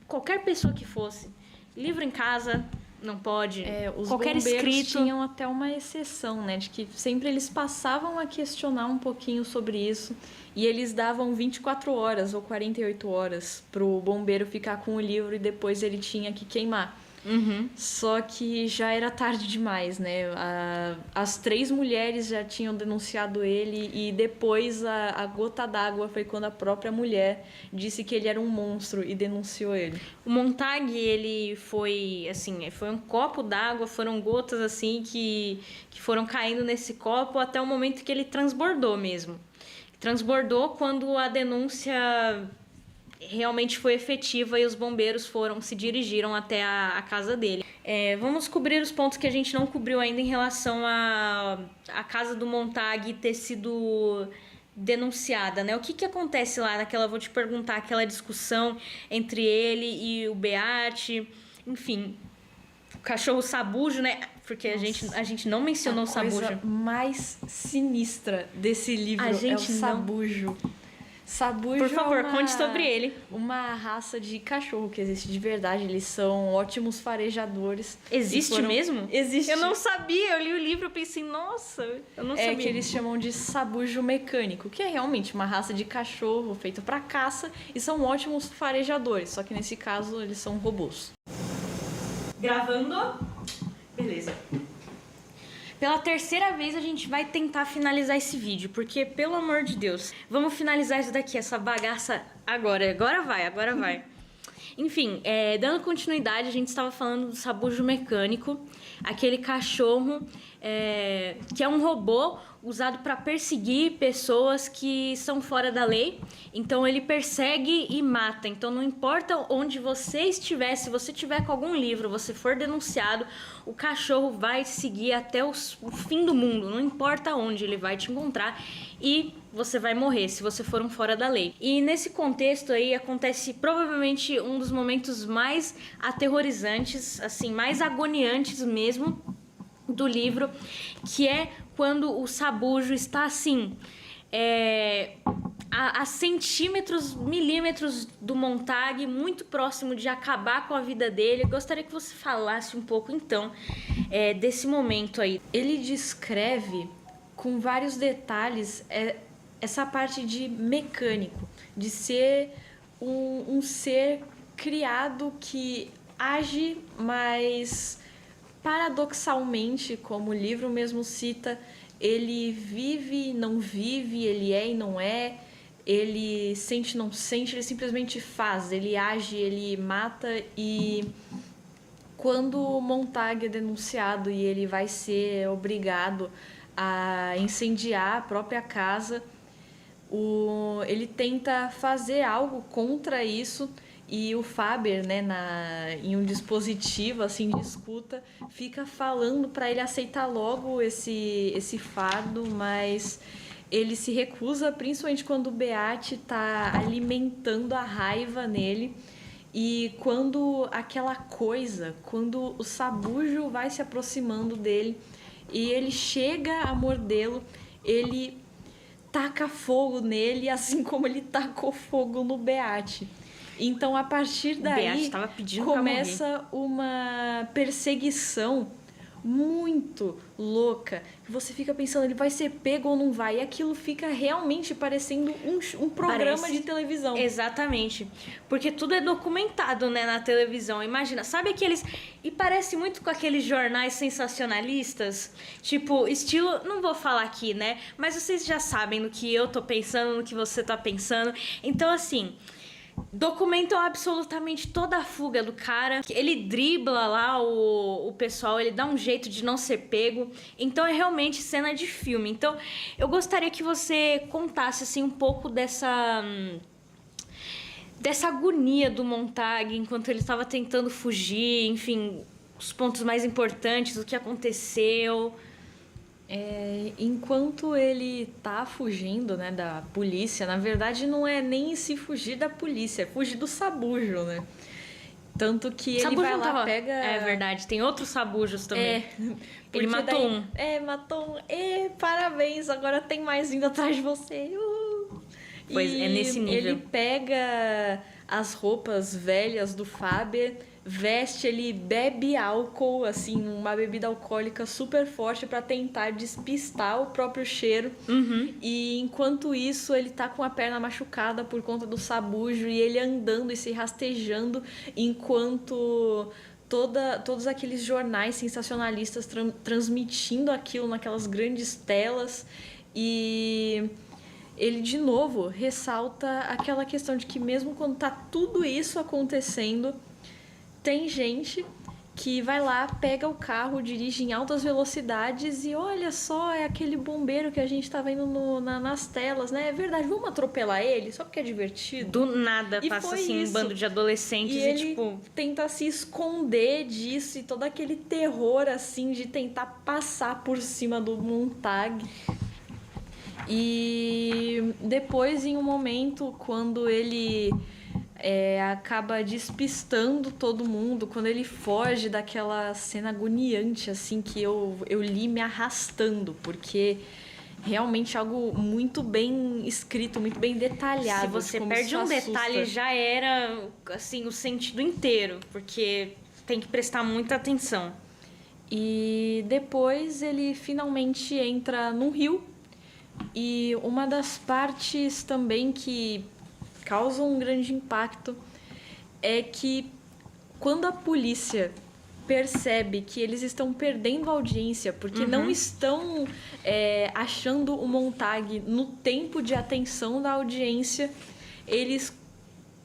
qualquer pessoa que fosse, livro em casa, não pode. Os qualquer bombeiros escrito tinham até uma exceção, né? De que sempre eles passavam a questionar um pouquinho sobre isso. E eles davam 24 horas ou 48 horas pro bombeiro ficar com o livro e depois ele tinha que queimar. Uhum. Só que já era tarde demais, né? As 3 mulheres já tinham denunciado ele e depois a gota d'água foi quando a própria mulher disse que ele era um monstro e denunciou ele. O Montag, ele foi, assim, foi um copo d'água, foram gotas, assim, que foram caindo nesse copo até o momento que ele transbordou mesmo. Transbordou quando a denúncia realmente foi efetiva e os bombeiros se dirigiram até a casa dele. Vamos cobrir os pontos que a gente não cobriu ainda em relação à casa do Montag ter sido denunciada, né? O que acontece lá naquela, vou te perguntar, aquela discussão entre ele e o Beate, enfim, o cachorro sabujo, né? Porque a gente não mencionou o sabujo. A coisa mais sinistra desse livro é o sabujo. Sabujo, por favor, conte sobre ele. Uma raça de cachorro que existe de verdade. Eles são ótimos farejadores. Existe mesmo? Existe. Eu não sabia, eu li o livro e pensei, nossa, eu não sabia. É que eles chamam de sabujo mecânico, que é realmente uma raça de cachorro feito para caça e são ótimos farejadores. Só que nesse caso eles são robôs. Gravando? Beleza. Pela 3ª vez a gente vai tentar finalizar esse vídeo, porque, pelo amor de Deus, vamos finalizar isso daqui, essa bagaça agora. Agora vai. Enfim, dando continuidade, a gente estava falando do sabujo mecânico, aquele cachorro que é um robô usado para perseguir pessoas que são fora da lei. Então ele persegue e mata. Então não importa onde você estiver, se você tiver com algum livro, você for denunciado, o cachorro vai te seguir até o fim do mundo. Não importa onde, ele vai te encontrar e você vai morrer se você for um fora da lei. E nesse contexto aí acontece provavelmente um dos momentos mais aterrorizantes, assim, mais agoniantes mesmo do livro, que é quando o sabujo está assim, a centímetros, milímetros do Montag, muito próximo de acabar com a vida dele. Eu gostaria que você falasse um pouco, então, desse momento aí. Ele descreve com vários detalhes essa parte de mecânico, de ser um ser criado que age, mas paradoxalmente, como o livro mesmo cita, ele vive e não vive, ele é e não é, ele sente e não sente, ele simplesmente faz, ele age, ele mata. E quando o Montag é denunciado e ele vai ser obrigado a incendiar a própria casa, ele tenta fazer algo contra isso. E o Faber, né, em um dispositivo assim de escuta, fica falando para ele aceitar logo esse fardo, mas ele se recusa, principalmente quando o Beate está alimentando a raiva nele. E quando quando o sabujo vai se aproximando dele e ele chega a mordê-lo, ele taca fogo nele, assim como ele tacou fogo no Beate. Então, a partir daí, começa uma perseguição muito louca. Você fica pensando, ele vai ser pego ou não vai? E aquilo fica realmente parecendo um programa de televisão. Exatamente. Porque tudo é documentado, né, na televisão. Imagina, sabe aqueles... E parece muito com aqueles jornais sensacionalistas. Tipo, estilo... Não vou falar aqui, né? Mas vocês já sabem no que eu tô pensando, no que você tá pensando. Então, assim... documentam absolutamente toda a fuga do cara. Ele dribla lá o pessoal, ele dá um jeito de não ser pego. Então é realmente cena de filme. Então eu gostaria que você contasse assim um pouco dessa agonia do Montag enquanto ele estava tentando fugir, enfim, os pontos mais importantes, o que aconteceu. Enquanto ele tá fugindo, né, da polícia, na verdade não é nem se fugir da polícia, é fugir do sabujo, né? Tanto que ele Sabujo vai lá, tava... pega... É verdade, tem outros sabujos também. Ele matou um. Matou um. Parabéns, agora tem mais vindo atrás de você. Pois é nesse nível. Ele pega as roupas velhas do Faber, veste, ele bebe álcool, assim, uma bebida alcoólica super forte pra tentar despistar o próprio cheiro. E enquanto isso, ele tá com a perna machucada por conta do sabujo e ele andando e se rastejando enquanto todos aqueles jornais sensacionalistas transmitindo aquilo naquelas grandes telas. E ele de novo ressalta aquela questão de que mesmo quando tá tudo isso acontecendo, tem gente que vai lá, pega o carro, dirige em altas velocidades e olha só, é aquele bombeiro que a gente tá vendo nas telas, né? É verdade, vamos atropelar ele só porque é divertido. Do nada E passa foi assim isso. um bando de adolescentes E e ele tipo... tenta se esconder disso e todo aquele terror assim de tentar passar por cima do Montag. E depois, em um momento, quando ele acaba despistando todo mundo, quando ele foge daquela cena agoniante, assim, que eu li me arrastando, porque realmente algo muito bem escrito, muito bem detalhado. Se você como perde isso um assusta. detalhe, já era, assim, o sentido inteiro, porque tem que prestar muita atenção. E depois ele finalmente entra num rio. E uma das partes também que causam um grande impacto é que quando a polícia percebe que eles estão perdendo a audiência porque não estão achando o Montag no tempo de atenção da audiência, eles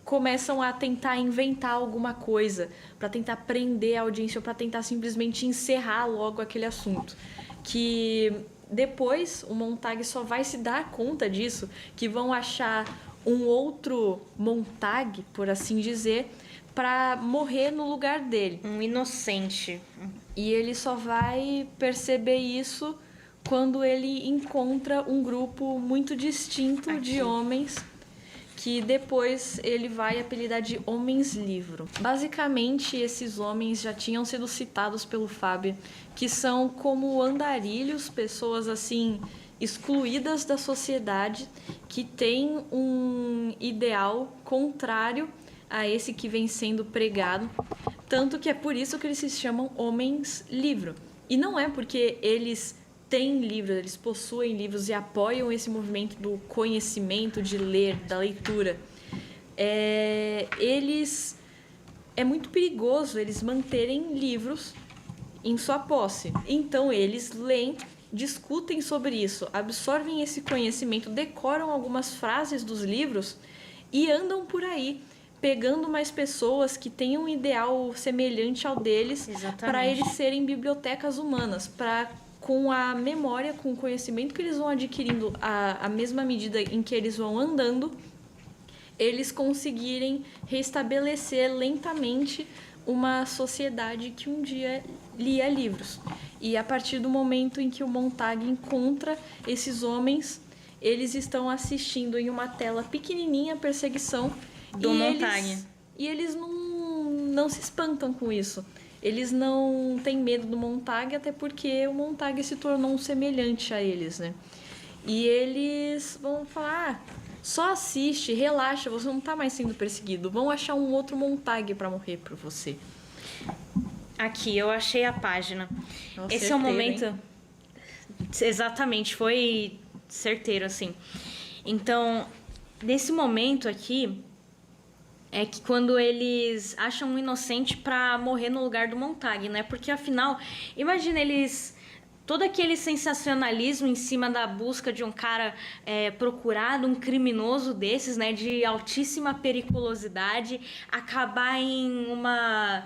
começam a tentar inventar alguma coisa para tentar prender a audiência ou para tentar simplesmente encerrar logo aquele assunto. Que depois o Montag só vai se dar conta disso, que vão achar um outro Montag, por assim dizer, para morrer no lugar dele. Um inocente. E ele só vai perceber isso quando ele encontra um grupo muito distinto de homens, que depois ele vai apelidar de Homens-Livro. Basicamente, esses homens já tinham sido citados pelo Faber, que são como andarilhos, pessoas assim excluídas da sociedade, que têm um ideal contrário a esse que vem sendo pregado, tanto que é por isso que eles se chamam Homens-Livro. E não é porque eles têm livros, eles possuem livros e apoiam esse movimento do conhecimento, de ler, da leitura. É muito perigoso eles manterem livros em sua posse. Então eles leem, discutem sobre isso, absorvem esse conhecimento, decoram algumas frases dos livros e andam por aí pegando mais pessoas que tenham um ideal semelhante ao deles para eles serem bibliotecas humanas, para com a memória, com o conhecimento que eles vão adquirindo à mesma medida em que eles vão andando, eles conseguirem restabelecer lentamente uma sociedade que um dia lia livros. E a partir do momento em que o Montag encontra esses homens, eles estão assistindo em uma tela pequenininha a perseguição do Montag. E eles não se espantam com isso. Eles não têm medo do Montag, até porque o Montag se tornou um semelhante a eles, né? E eles vão falar, só assiste, relaxa, você não tá mais sendo perseguido. Vão achar um outro Montag para morrer por você. Aqui, eu achei a página. Nossa, Esse é o certeiro, momento. hein? Exatamente, foi certeiro, assim. Então, nesse momento aqui, é que quando eles acham um inocente pra morrer no lugar do Montag, né? Porque afinal, imagina eles. Todo aquele sensacionalismo em cima da busca de um cara procurado, um criminoso desses, né, de altíssima periculosidade, acabar em uma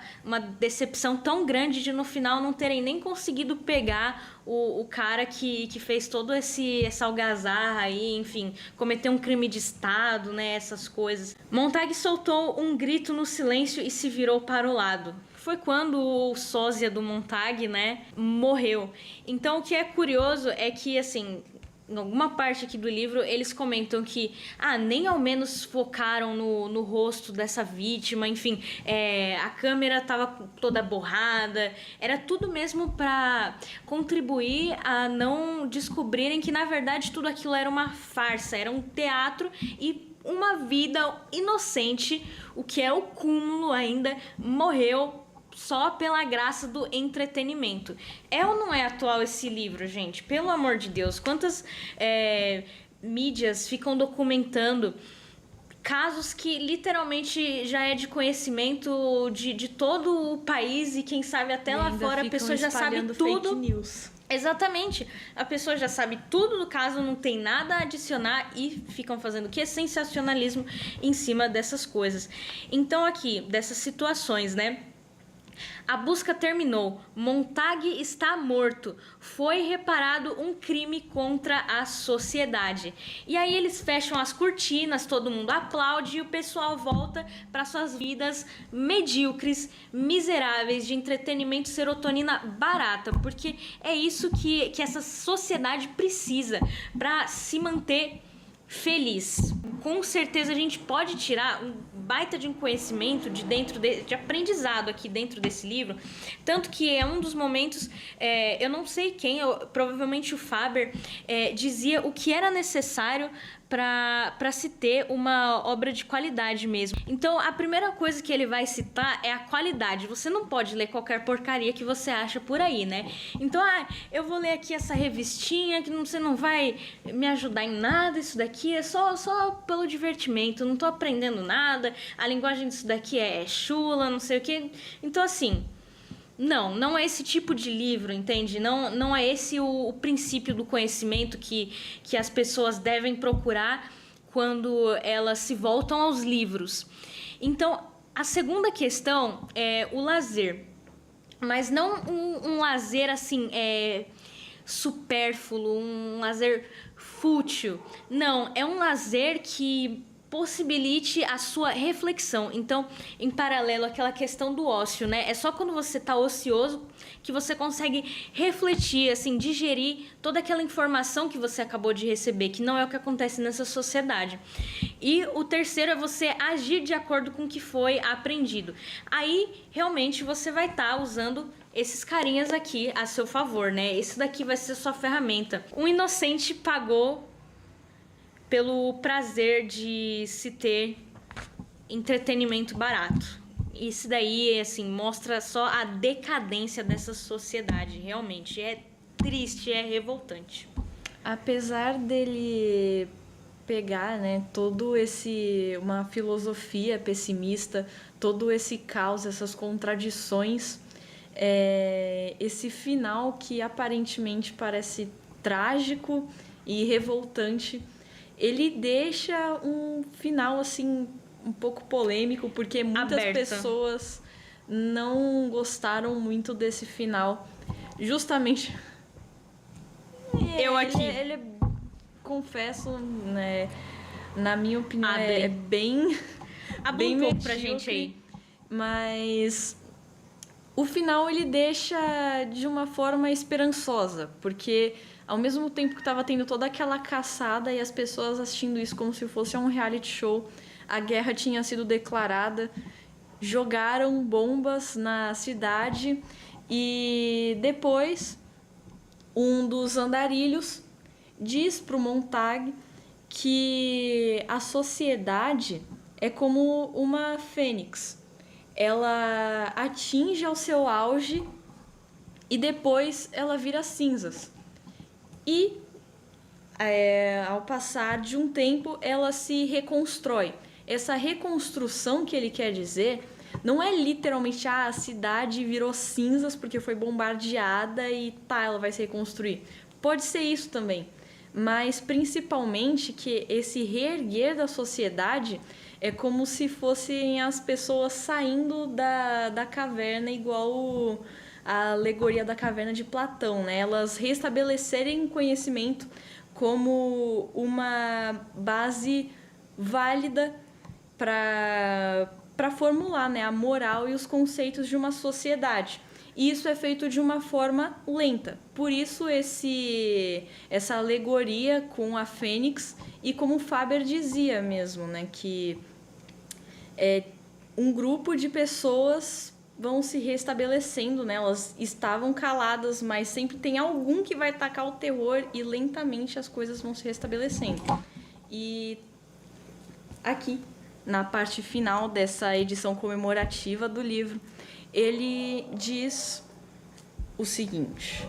decepção tão grande de no final não terem nem conseguido pegar o cara que fez todo essa algazarra aí, enfim, cometeu um crime de estado, né, essas coisas. Montag soltou um grito no silêncio e se virou para o lado. Foi quando o sósia do Montag, né, morreu. Então, o que é curioso é que, assim, em alguma parte aqui do livro, eles comentam que, nem ao menos focaram no rosto dessa vítima, enfim, a câmera tava toda borrada, era tudo mesmo para contribuir a não descobrirem que, na verdade, tudo aquilo era uma farsa, era um teatro e uma vida inocente, o que é o cúmulo ainda, morreu só pela graça do entretenimento. É ou não é atual esse livro, gente? Pelo amor de Deus, quantas mídias ficam documentando casos que literalmente já é de conhecimento de todo o país e quem sabe até lá fora a pessoa já sabe tudo. Fake news. Exatamente. A pessoa já sabe tudo do caso, não tem nada a adicionar e ficam fazendo o quê? Sensacionalismo em cima dessas coisas. Então aqui, dessas situações, né? A busca terminou. Montag está morto. Foi reparado um crime contra a sociedade. E aí eles fecham as cortinas, todo mundo aplaude e o pessoal volta para suas vidas medíocres, miseráveis, de entretenimento, serotonina barata, porque é isso que essa sociedade precisa para se manter feliz. Com certeza a gente pode tirar um baita de um conhecimento de aprendizado aqui dentro desse livro, tanto que é um dos momentos, eu não sei quem, provavelmente o Faber, dizia o que era necessário para se ter uma obra de qualidade mesmo. Então, a primeira coisa que ele vai citar é a qualidade. Você não pode ler qualquer porcaria que você acha por aí, né? Então, eu vou ler aqui essa revistinha que você não vai me ajudar em nada, isso daqui é só pelo divertimento, não tô aprendendo nada, a linguagem disso daqui é chula, não sei o que. Então, assim, não é esse tipo de livro, entende? Não é esse o princípio do conhecimento que as pessoas devem procurar quando elas se voltam aos livros. Então, a segunda questão é o lazer. Mas não um lazer, assim, supérfluo, um lazer fútil. Não, é um lazer que possibilite a sua reflexão. Então, em paralelo àquela questão do ócio, né? É só quando você tá ocioso que você consegue refletir, assim, digerir toda aquela informação que você acabou de receber, que não é o que acontece nessa sociedade. E o terceiro é você agir de acordo com o que foi aprendido. Aí, realmente, você vai estar usando esses carinhas aqui a seu favor, né? Esse daqui vai ser sua ferramenta. Um inocente pagou pelo prazer de se ter entretenimento barato. Isso daí, assim, mostra só a decadência dessa sociedade. Realmente, é triste, é revoltante. Apesar dele pegar, né, uma filosofia pessimista, todo esse caos, essas contradições, esse final que aparentemente parece trágico e revoltante, ele deixa um final, assim, um pouco polêmico, porque muitas pessoas não gostaram muito desse final. Justamente... Eu aqui. Ele confesso, né, na minha opinião, é bem... Abre um pouco pra gente aí. Mas o final ele deixa de uma forma esperançosa, porque ao mesmo tempo que estava tendo toda aquela caçada e as pessoas assistindo isso como se fosse um reality show, a guerra tinha sido declarada, jogaram bombas na cidade e depois um dos andarilhos diz para o Montag que a sociedade é como uma fênix. ela atinge ao seu auge e depois ela vira cinzas. E ao passar de um tempo, ela se reconstrói. Essa reconstrução que ele quer dizer não é literalmente a cidade virou cinzas porque foi bombardeada e ela vai se reconstruir. Pode ser isso também, mas principalmente que esse reerguer da sociedade é como se fossem as pessoas saindo da caverna, igual a alegoria da caverna de Platão, né? Elas restabelecerem o conhecimento como uma base válida para formular, né, a moral e os conceitos de uma sociedade. E isso é feito de uma forma lenta. Por isso essa alegoria com a Fênix e como Faber dizia mesmo, né, que um grupo de pessoas vão se restabelecendo, né? Elas estavam caladas, mas sempre tem algum que vai tacar o terror e lentamente as coisas vão se restabelecendo. E aqui, na parte final dessa edição comemorativa do livro, ele diz o seguinte: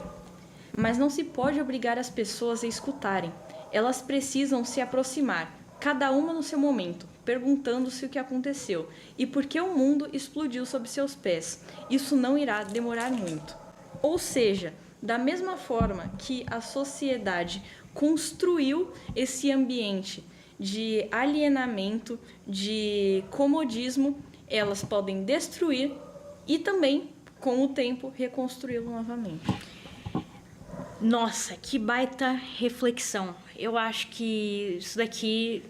mas não se pode obrigar as pessoas a escutarem. Elas precisam se aproximar, cada uma no seu momento, perguntando-se o que aconteceu e por que o mundo explodiu sob seus pés. Isso não irá demorar muito. Ou seja, da mesma forma que a sociedade construiu esse ambiente de alienamento, de comodismo, elas podem destruir e também, com o tempo, reconstruí-lo novamente. Nossa, que baita reflexão. Eu acho que isso daqui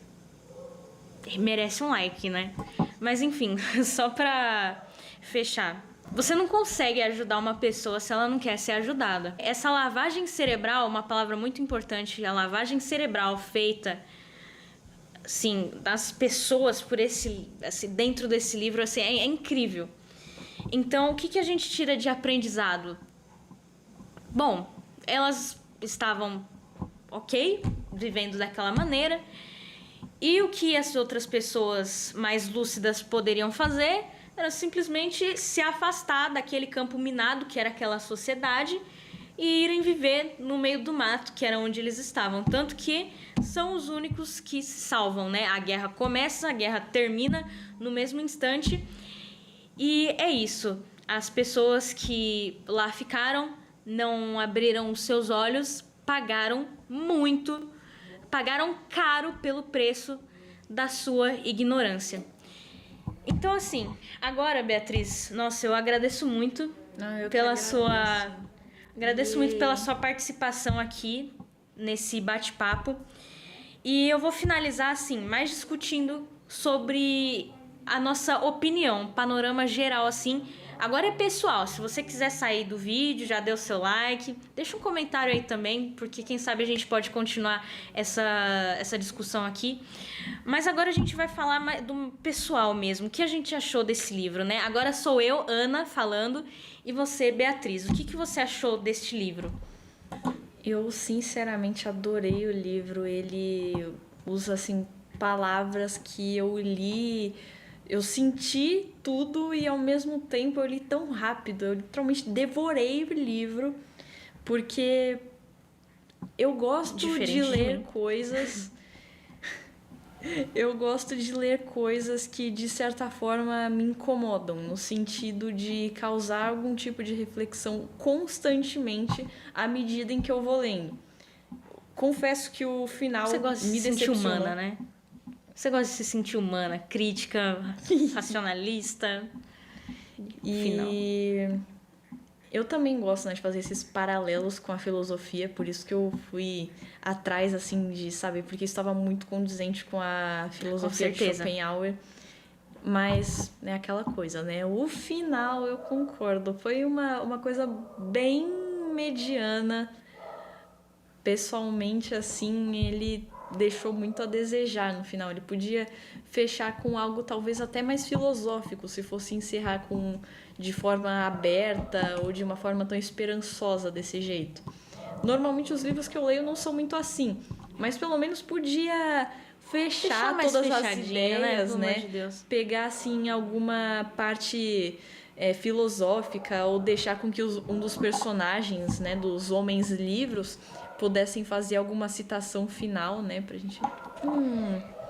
merece um like, né? Mas enfim, só pra fechar. Você não consegue ajudar uma pessoa se ela não quer ser ajudada. Essa lavagem cerebral, uma palavra muito importante, a lavagem cerebral feita, assim, das pessoas por dentro desse livro, assim, é incrível. Então, o que a gente tira de aprendizado? Bom, elas estavam ok, vivendo daquela maneira. E o que as outras pessoas mais lúcidas poderiam fazer era simplesmente se afastar daquele campo minado que era aquela sociedade e irem viver no meio do mato, que era onde eles estavam. Tanto que são os únicos que se salvam, né? A guerra começa, a guerra termina no mesmo instante. E é isso. As pessoas que lá ficaram não abriram os seus olhos, pagaram muito, pagaram caro pelo preço da sua ignorância. Então, assim, agora, Beatriz, nossa, eu agradeço muito Agradeço muito pela sua participação aqui nesse bate-papo. E eu vou finalizar, assim, mais discutindo sobre a nossa opinião, panorama geral, assim. Agora é pessoal, se você quiser sair do vídeo, já deu seu like, deixa um comentário aí também, porque quem sabe a gente pode continuar essa discussão aqui. Mas agora a gente vai falar mais do pessoal mesmo, o que a gente achou desse livro, né? Agora sou eu, Ana, falando, e você, Beatriz. O que você achou deste livro? Eu, sinceramente, adorei o livro. Ele usa, assim, palavras que eu li... Eu senti tudo e, ao mesmo tempo, eu li tão rápido. Eu literalmente devorei o livro, porque eu gosto de ler coisas... Eu gosto de ler coisas que, de certa forma, me incomodam, no sentido de causar algum tipo de reflexão constantemente à medida em que eu vou lendo. Confesso que o final me decepcionou. Você gosta de se sentir humana, né? Você gosta de se sentir humana, crítica, racionalista. E eu também gosto, né, de fazer esses paralelos com a filosofia, por isso que eu fui atrás, assim, de saber, porque estava muito condizente com a filosofia de Schopenhauer. Mas, né, aquela coisa, né, o final, eu concordo, foi uma coisa bem mediana. Pessoalmente, assim, ele deixou muito a desejar no final. Ele podia fechar com algo talvez até mais filosófico, se fosse encerrar de forma aberta ou de uma forma tão esperançosa desse jeito. Normalmente os livros que eu leio não são muito assim, mas pelo menos podia fechar mais todas as fechadinho, ideias, pelo né? amor de Deus. Pegar, assim, alguma parte filosófica ou deixar com que um dos personagens, né, dos homens livros, pudessem fazer alguma citação final, né, pra gente...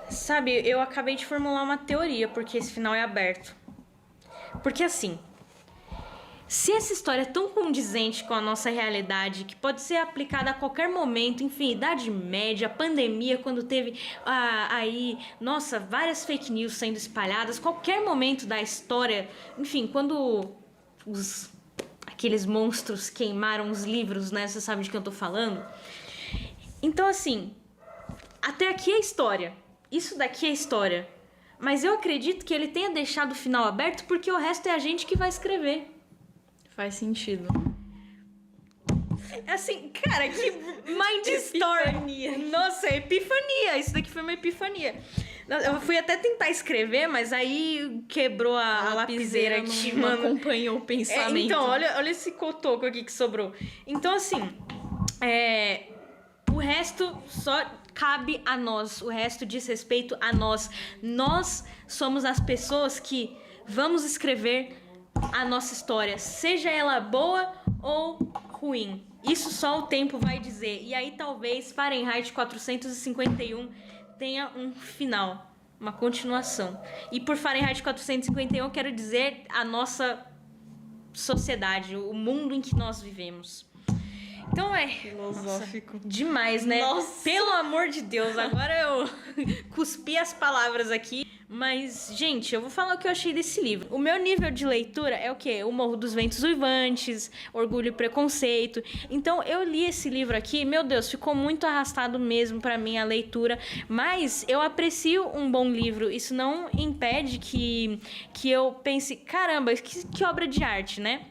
Sabe, eu acabei de formular uma teoria porque esse final é aberto. Porque assim, se essa história é tão condizente com a nossa realidade, que pode ser aplicada a qualquer momento, enfim, Idade Média, pandemia, quando teve nossa, várias fake news sendo espalhadas, qualquer momento da história, enfim, quando aqueles monstros queimaram os livros, né? Você sabe de que eu tô falando? Então, assim, até aqui é história. Isso daqui é história. Mas eu acredito que ele tenha deixado o final aberto porque o resto é a gente que vai escrever. Faz sentido. Assim, cara, que mind story. Epifania. Nossa, epifania. Isso daqui foi uma epifania. Eu fui até tentar escrever, mas aí quebrou a lapiseira aqui, não mano. acompanhou o pensamento. Então, olha esse cotoco aqui que sobrou. Então, assim, o resto só cabe a nós. O resto diz respeito a nós. Nós somos as pessoas que vamos escrever a nossa história, seja ela boa ou ruim. Isso só o tempo vai dizer. E aí talvez Fahrenheit 451 tenha um final, uma continuação. E por Fahrenheit 451 eu quero dizer a nossa sociedade, o mundo em que nós vivemos. Então Filosófico. Nossa, demais, né? Nossa. Pelo amor de Deus, agora eu cuspi as palavras aqui. Mas, gente, eu vou falar o que eu achei desse livro. O meu nível de leitura é o quê? O Morro dos Ventos Uivantes, Orgulho e Preconceito. Então, eu li esse livro aqui, meu Deus, ficou muito arrastado mesmo pra mim a leitura. Mas eu aprecio um bom livro. Isso não impede que eu pense, caramba, que obra de arte, né?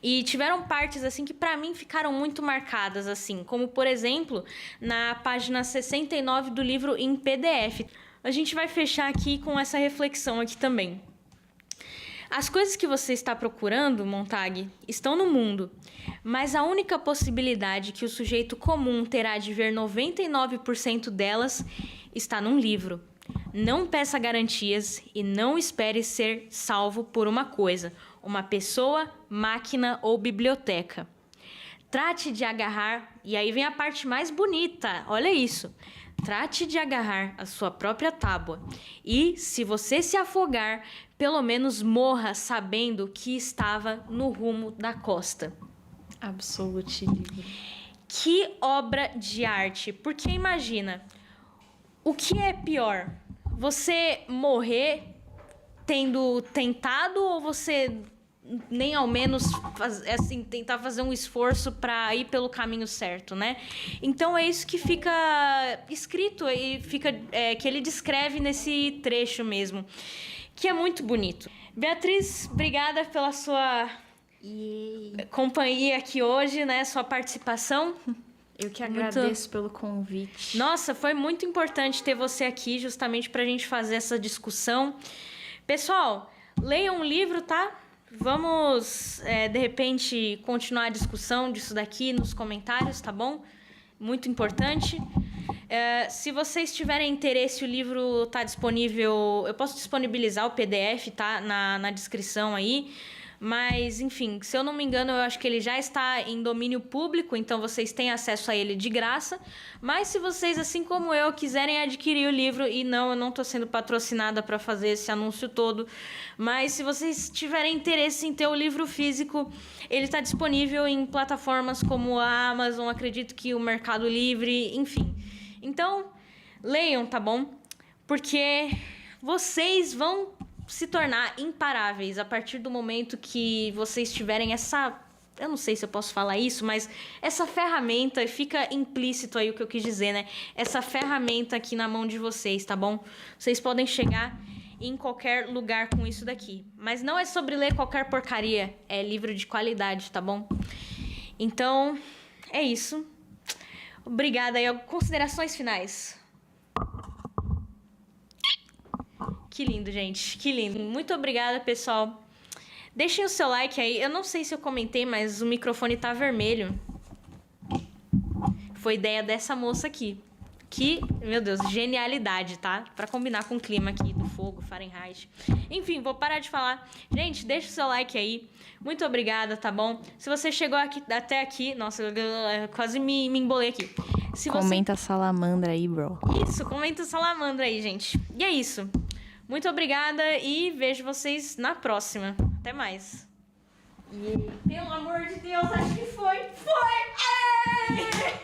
E tiveram partes, assim, que pra mim ficaram muito marcadas, assim. Como, por exemplo, na página 69 do livro em PDF. A gente vai fechar aqui com essa reflexão aqui também. As coisas que você está procurando, Montag, estão no mundo. Mas a única possibilidade que o sujeito comum terá de ver 99% delas está num livro. Não peça garantias e não espere ser salvo por uma coisa, uma pessoa, máquina ou biblioteca. Trate de agarrar, e aí vem a parte mais bonita, olha isso. Trate de agarrar a sua própria tábua e, se você se afogar, pelo menos morra sabendo que estava no rumo da costa. Absolute livro. Que obra de arte! Porque imagina, o que é pior? Você morrer tendo tentado ou você nem ao menos tentar fazer um esforço para ir pelo caminho certo, né? Então é isso que fica escrito e fica que ele descreve nesse trecho mesmo, que é muito bonito. Beatriz, obrigada pela sua companhia aqui hoje, né? Sua participação. Eu que agradeço pelo convite. Nossa, foi muito importante ter você aqui justamente pra gente fazer essa discussão. Pessoal, leiam um livro, tá? Vamos, de repente, continuar a discussão disso daqui nos comentários, tá bom? Muito importante. Se vocês tiverem interesse, o livro está disponível... Eu posso disponibilizar o PDF, tá? Na descrição aí. Mas, enfim, se eu não me engano, eu acho que ele já está em domínio público, então vocês têm acesso a ele de graça. Mas se vocês, assim como eu, quiserem adquirir o livro, e não, eu não estou sendo patrocinada para fazer esse anúncio todo, mas se vocês tiverem interesse em ter o livro físico, ele está disponível em plataformas como a Amazon, acredito que o Mercado Livre, enfim. Então, leiam, tá bom? Porque vocês vão se tornar imparáveis a partir do momento que vocês tiverem essa... Eu não sei se eu posso falar isso, mas essa ferramenta, fica implícito aí o que eu quis dizer, né? Essa ferramenta aqui na mão de vocês, tá bom? Vocês podem chegar em qualquer lugar com isso daqui. Mas não é sobre ler qualquer porcaria, é livro de qualidade, tá bom? Então, é isso. Obrigada aí. Considerações finais. Que lindo, gente. Que lindo. Muito obrigada, pessoal. Deixem o seu like aí. Eu não sei se eu comentei, mas o microfone tá vermelho. foi ideia dessa moça aqui. Que, meu Deus, genialidade, tá? Pra combinar com o clima aqui do fogo, Fahrenheit. Enfim, vou parar de falar. Gente, deixa o seu like aí. Muito obrigada, tá bom? Se você chegou aqui, até aqui... Nossa, eu quase me embolei aqui. Comenta salamandra aí, bro. Isso, comenta salamandra aí, gente. E é isso. Muito obrigada e vejo vocês na próxima. Até mais. E, pelo amor de Deus, acho que foi! Foi! Ei!